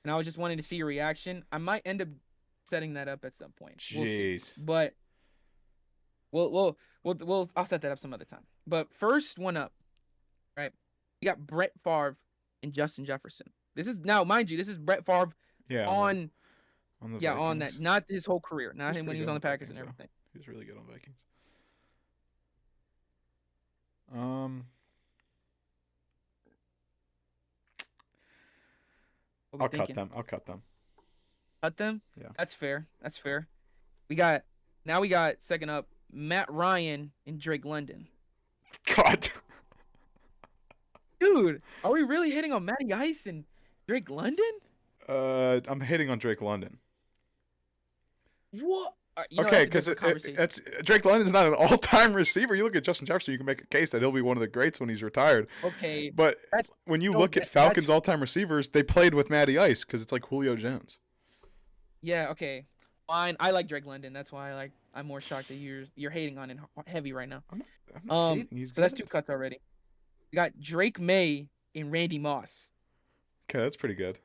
and I was just wanting to see your reaction. I might end up setting that up at some point. We'll see, Jeez. but I'll set that up some other time. But first one up, right? You got Brett Favre and Justin Jefferson. This is now, mind you, this is Brett Favre Yeah. on On the on Vikings. that, not his whole career, not He's him when pretty he was good on the the Packers Vikings, and though. everything. He was really good on Vikings. What we I'll cut thinking? them. I'll cut them. Cut them? Yeah. That's fair. That's fair. We got second up, Matt Ryan and Drake London. God. Dude, are we really hitting on Matty Ice and Drake London? I'm hating on Drake London. What? Okay, because it's Drake London's not an all-time receiver. You look at Justin Jefferson, you can make a case that he'll be one of the greats when he's retired. Okay, But when you look at Falcons' all-time receivers, they played with Matty Ice because it's like Julio Jones. Yeah, okay, fine. I like Drake London. That's why I'm more shocked that you're hating on it heavy right now. I'm not hating. He's so good. that's 2 cuts already. We got Drake May and Randy Moss. Okay, that's pretty good.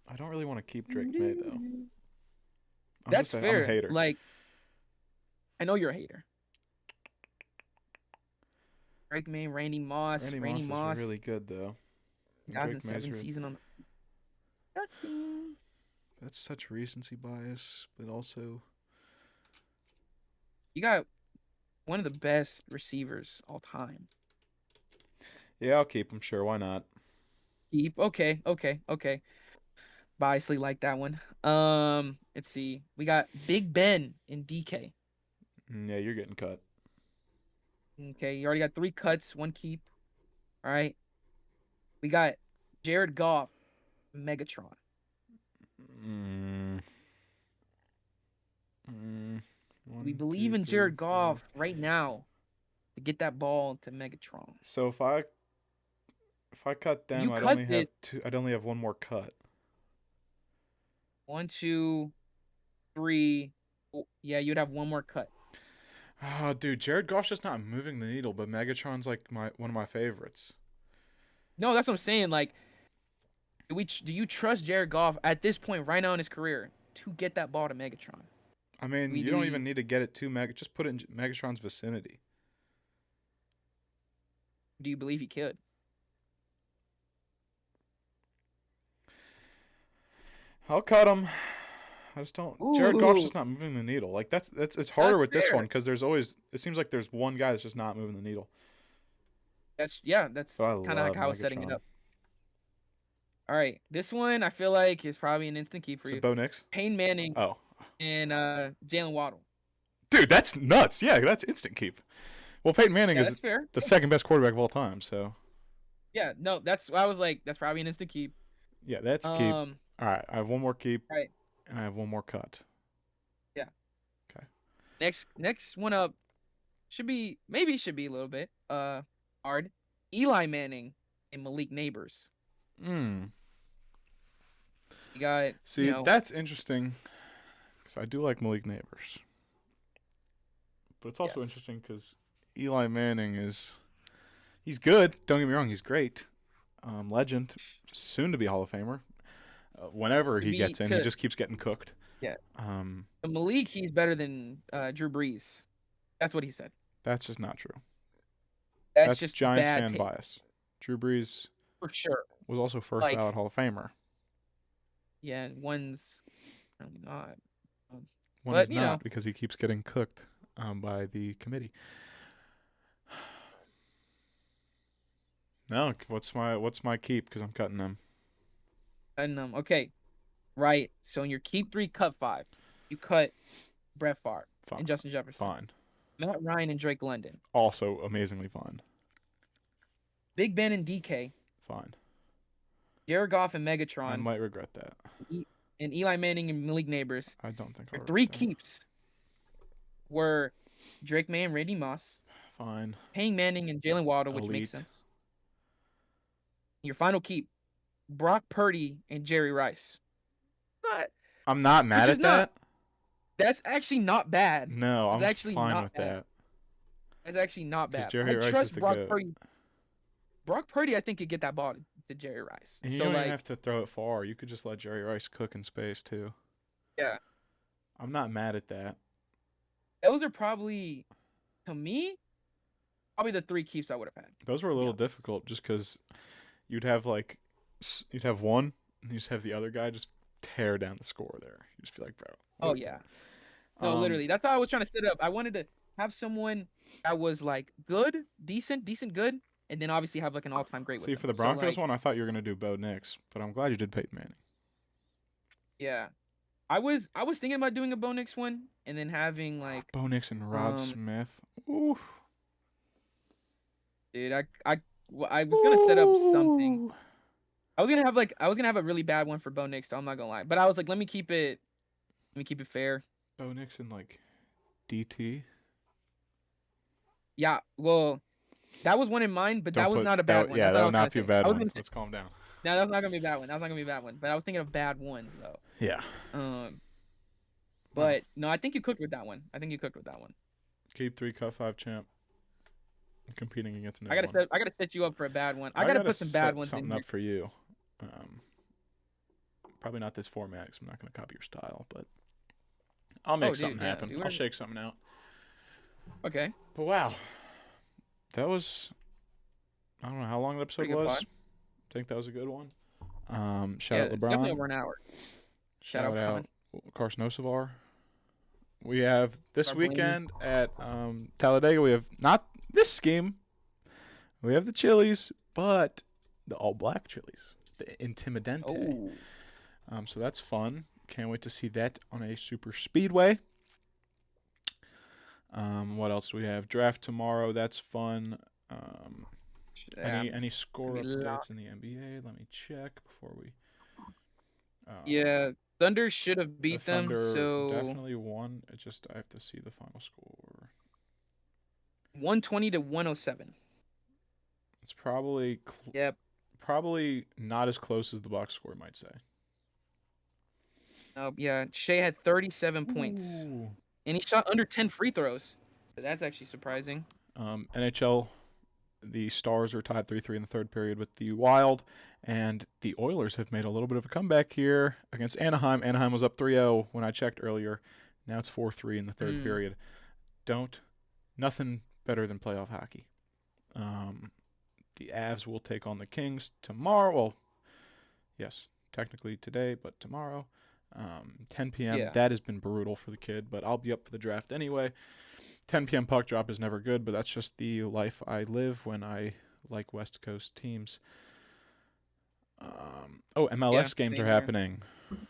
I don't really want to keep Drake May though. That's fair. I'm a hater. Like, I know you're a hater, Drake May, Randy Moss. Randy Randy Moss is Moss, really good though. And Drake May's 2007 really. season on the Justin. That's such recency bias, but also. You got one of the best receivers all time. Yeah, I'll keep him. Sure, why not? Keep. Okay. Biasly like that one. Let's see. We got Big Ben and DK. Yeah, you're getting cut. Okay, you already got 3 cuts, 1 keep. All right. We got Jared Goff, Megatron. Mm. Mm. We 1, believe 2, in 3, Jared 4. Goff right now to get that ball to Megatron. So if I cut If them, you I'd cut only have it, two. I'd only have one more cut. 1, 2, 3. Yeah, you'd have one more cut. Oh, dude, Jared Goff's just not moving the needle, but Megatron's like one of my favorites. No, that's what I'm saying. Like, do you trust Jared Goff at this point right now in his career to get that ball to Megatron? I mean, We you do don't we even need to get it to Just put it in Megatron's vicinity. do you believe he could? I'll cut him. I just don't. Jared Goff's Ooh, just not moving the needle. Like it's harder that's with this one fair. because there's always. It seems like there's one guy that's just not moving the needle. That's But I kind of like love how I was setting it Megatron. up. All right, this one I feel like is probably an instant keep for So you. Bo Nix. Peyton Manning Oh, and Jalen Waddle. dude, that's nuts. Yeah, that's instant keep. Well, Peyton Manning Yeah, is that's fair. the second best quarterback of all time. So Yeah, no, I was like, that's probably an instant keep. yeah, that's keep. Um, All right, I have one more keep all right, and I have one more cut. yeah. Okay. Next one up should be a little bit hard. Eli Manning and Malik Neighbors. Hmm. You got, See, that's interesting because I do like Malik Neighbors, but it's also yes. interesting because Eli Manning he's good. Don't get me wrong, he's great. Legend, soon to be Hall of Famer. Whenever To he be gets in, he to just keeps getting cooked. yeah. Um, To Malik, he's better than Drew Brees. That's what he said. that's just not true. That's That's just Giants bad fan take bias. Drew Brees for sure. was also first Like, ballot Hall of Famer. yeah, one's not. One But is not because he keeps getting cooked by the committee. No, what's my keep? Because I'm cutting them. and okay, right. So in your keep 3, cut 5, you cut Brett Favre Fine. and Justin Jefferson, Fine. Matt Ryan and Drake London, Also amazingly fine. Big Ben and DK, Fine. Jared Goff and I Megatron, might regret that. and Eli Manning and Malik Neighbors. I don't think I'll Your regret 3 that. keeps were Drake May and Randy Moss, Fine. Peyton Manning and Jalen Waddle, which makes Elite. sense. Your final keep, Brock Purdy and Jerry Rice. Not, I'm not mad at that. That's actually not bad. No, It's I'm actually fine not with bad. that. That's actually not Because bad. Jerry I Rice is trust the Brock GOAT. Purdy. Brock Purdy, I think, could get that ball to Jerry Rice. And you So don't like, even have to throw it far. You could just let Jerry Rice cook in space too. yeah, I'm not mad at that. those are probably, to me, probably the 3 keeps I would have had. Those were a be little honest. difficult just because you'd have one, and you just have the other guy just tear down the score there. You just be like, bro. Oh what- yeah, no, literally. That's how I was trying to set it up. I wanted to have someone that was like good, decent, good, and then obviously have like an all-time great with See, them. for the So, Broncos like, one, I thought you were gonna do Bo Nix, but I'm glad you did Peyton Manning. yeah, I was thinking about doing a Bo Nix one and then having like, Bo Nix and Rod Smith. Ooh. dude, I was gonna set up something. I was gonna have a really bad one for Bo Nix, so I'm not gonna lie. But I was like, let me keep it fair. Bo Nix and like DT. Yeah, well, that was one in mind, but that was not a bad one. Yeah, That's that what I would was trying not to be a say. bad I was one. gonna Let's calm down. No, that's not gonna be a bad one. That's not gonna be a bad one. But I was thinking of bad ones though. Yeah. But no, I think you cooked with that one. Keep 3, cut 5 champ. Competing against I gotta set you up for a bad one. I gotta put some bad ones in something here. up for you. Probably not this format because I'm not going to copy your style, but I'll make something happen. I'll shake something out. Okay. But wow, that was I don't know how long the episode Pretty good was. pod. I think that was a good one. Shout Yeah, out it's definitely LeBron. over an hour. Shout Shout out out Bron. Carson Osevar. We have this Our Blaney. weekend at Talladega. We have not this scheme. We have the Chili's, but the all black Chili's, the Intimidante. Oh. So that's fun. Can't wait to see that on a super speedway. What else do we have? Draft tomorrow. That's fun. Yeah. Any score Gonna be updates in the NBA? Let me check before we. Yeah. Thunder should have The beat them. Thunder So definitely won. I have to see the final score. 120 to 107. It's probably Yep. probably not as close as the box score might say. Yeah. Shea had 37 points, Ooh. and he shot under 10 free throws. So that's actually surprising. NHL, the Stars are tied 3-3 in the third period with the Wild, and the Oilers have made a little bit of a comeback here against Anaheim. Anaheim was up 3-0 when I checked earlier. Now it's 4-3 in the third period. Nothing better than playoff hockey. The Avs will take on the Kings tomorrow. Well, yes, technically today, but tomorrow. 10 p.m. Yeah. That has been brutal for the kid, but I'll be up for the draft anyway. 10 p.m. puck drop is never good, but that's just the life I live when I like West Coast teams. MLS games are happening.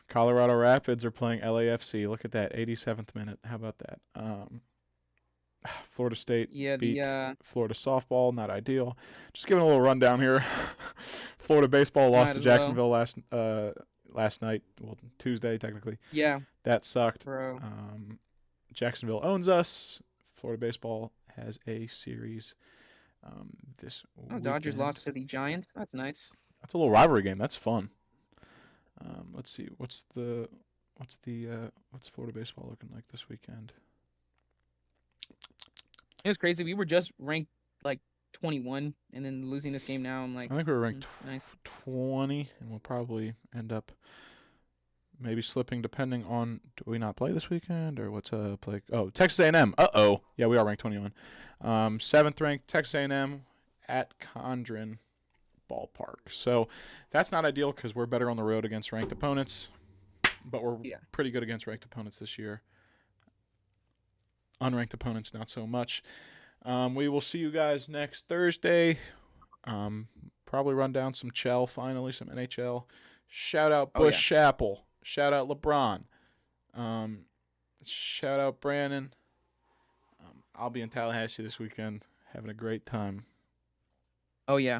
Colorado Rapids are playing LAFC. Look at that, 87th minute. How about that? Florida State beat Florida softball. Not ideal. Just giving a little rundown here. Florida baseball lost to Jacksonville last night. Well, Tuesday technically. Yeah. That sucked. Bro. Jacksonville owns us. Florida baseball has a series this weekend. Dodgers lost to the Giants. That's nice. That's a little rivalry game. That's fun. Let's see. What's Florida baseball looking like this weekend? It was crazy. We were just ranked like 21, and then losing this game now. I'm like, I think we were ranked nice. 20, and we'll probably end up maybe slipping depending on, do we not play this weekend or what's play? Oh, Texas A&M. Yeah, we are ranked 21. 7th ranked Texas A&M at Condren Ballpark. So that's not ideal because we're better on the road against ranked opponents, but we're pretty good against ranked opponents this year. Unranked opponents, not so much. We will see you guys next Thursday. Probably run down some Chell, finally, some NHL. Shout out Bush Chapel. Shout out LeBron. Shout out Brandon. I'll be in Tallahassee this weekend, having a great time. Oh yeah,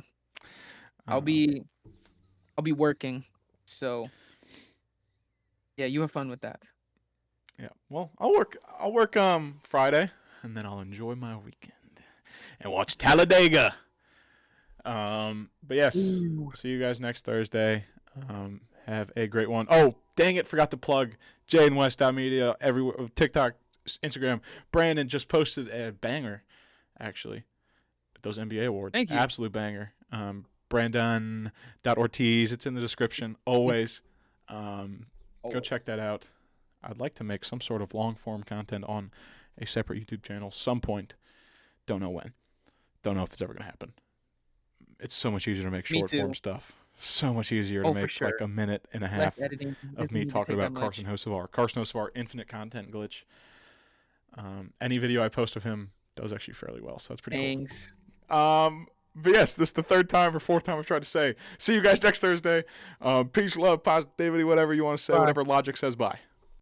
I'll be working. So yeah, you have fun with that. Yeah. Well, I'll work Friday, and then I'll enjoy my weekend and watch Talladega. But yes, see you guys next Thursday. Have a great one. Oh, dang it, forgot to plug Jayden West.media everywhere, TikTok, Instagram. Brandon just posted a banger, actually, those NBA awards. Thank you. Absolute banger. Brandon.Ortiz. It's in the description always. Go check that out. I'd like to make some sort of long-form content on a separate YouTube channel some point. Don't know when. Don't know if it's ever going to happen. It's so much easier to make short-form stuff. So much easier to make like a minute and a half of me talking about Carson Hocevar. Carson Hocevar, infinite content glitch. Any video I post of him does actually fairly well, so that's pretty cool. But yes, this is the third time or fourth time I've tried to say. See you guys next Thursday. Peace, love, positivity, whatever you want to say, whatever logic says, bye.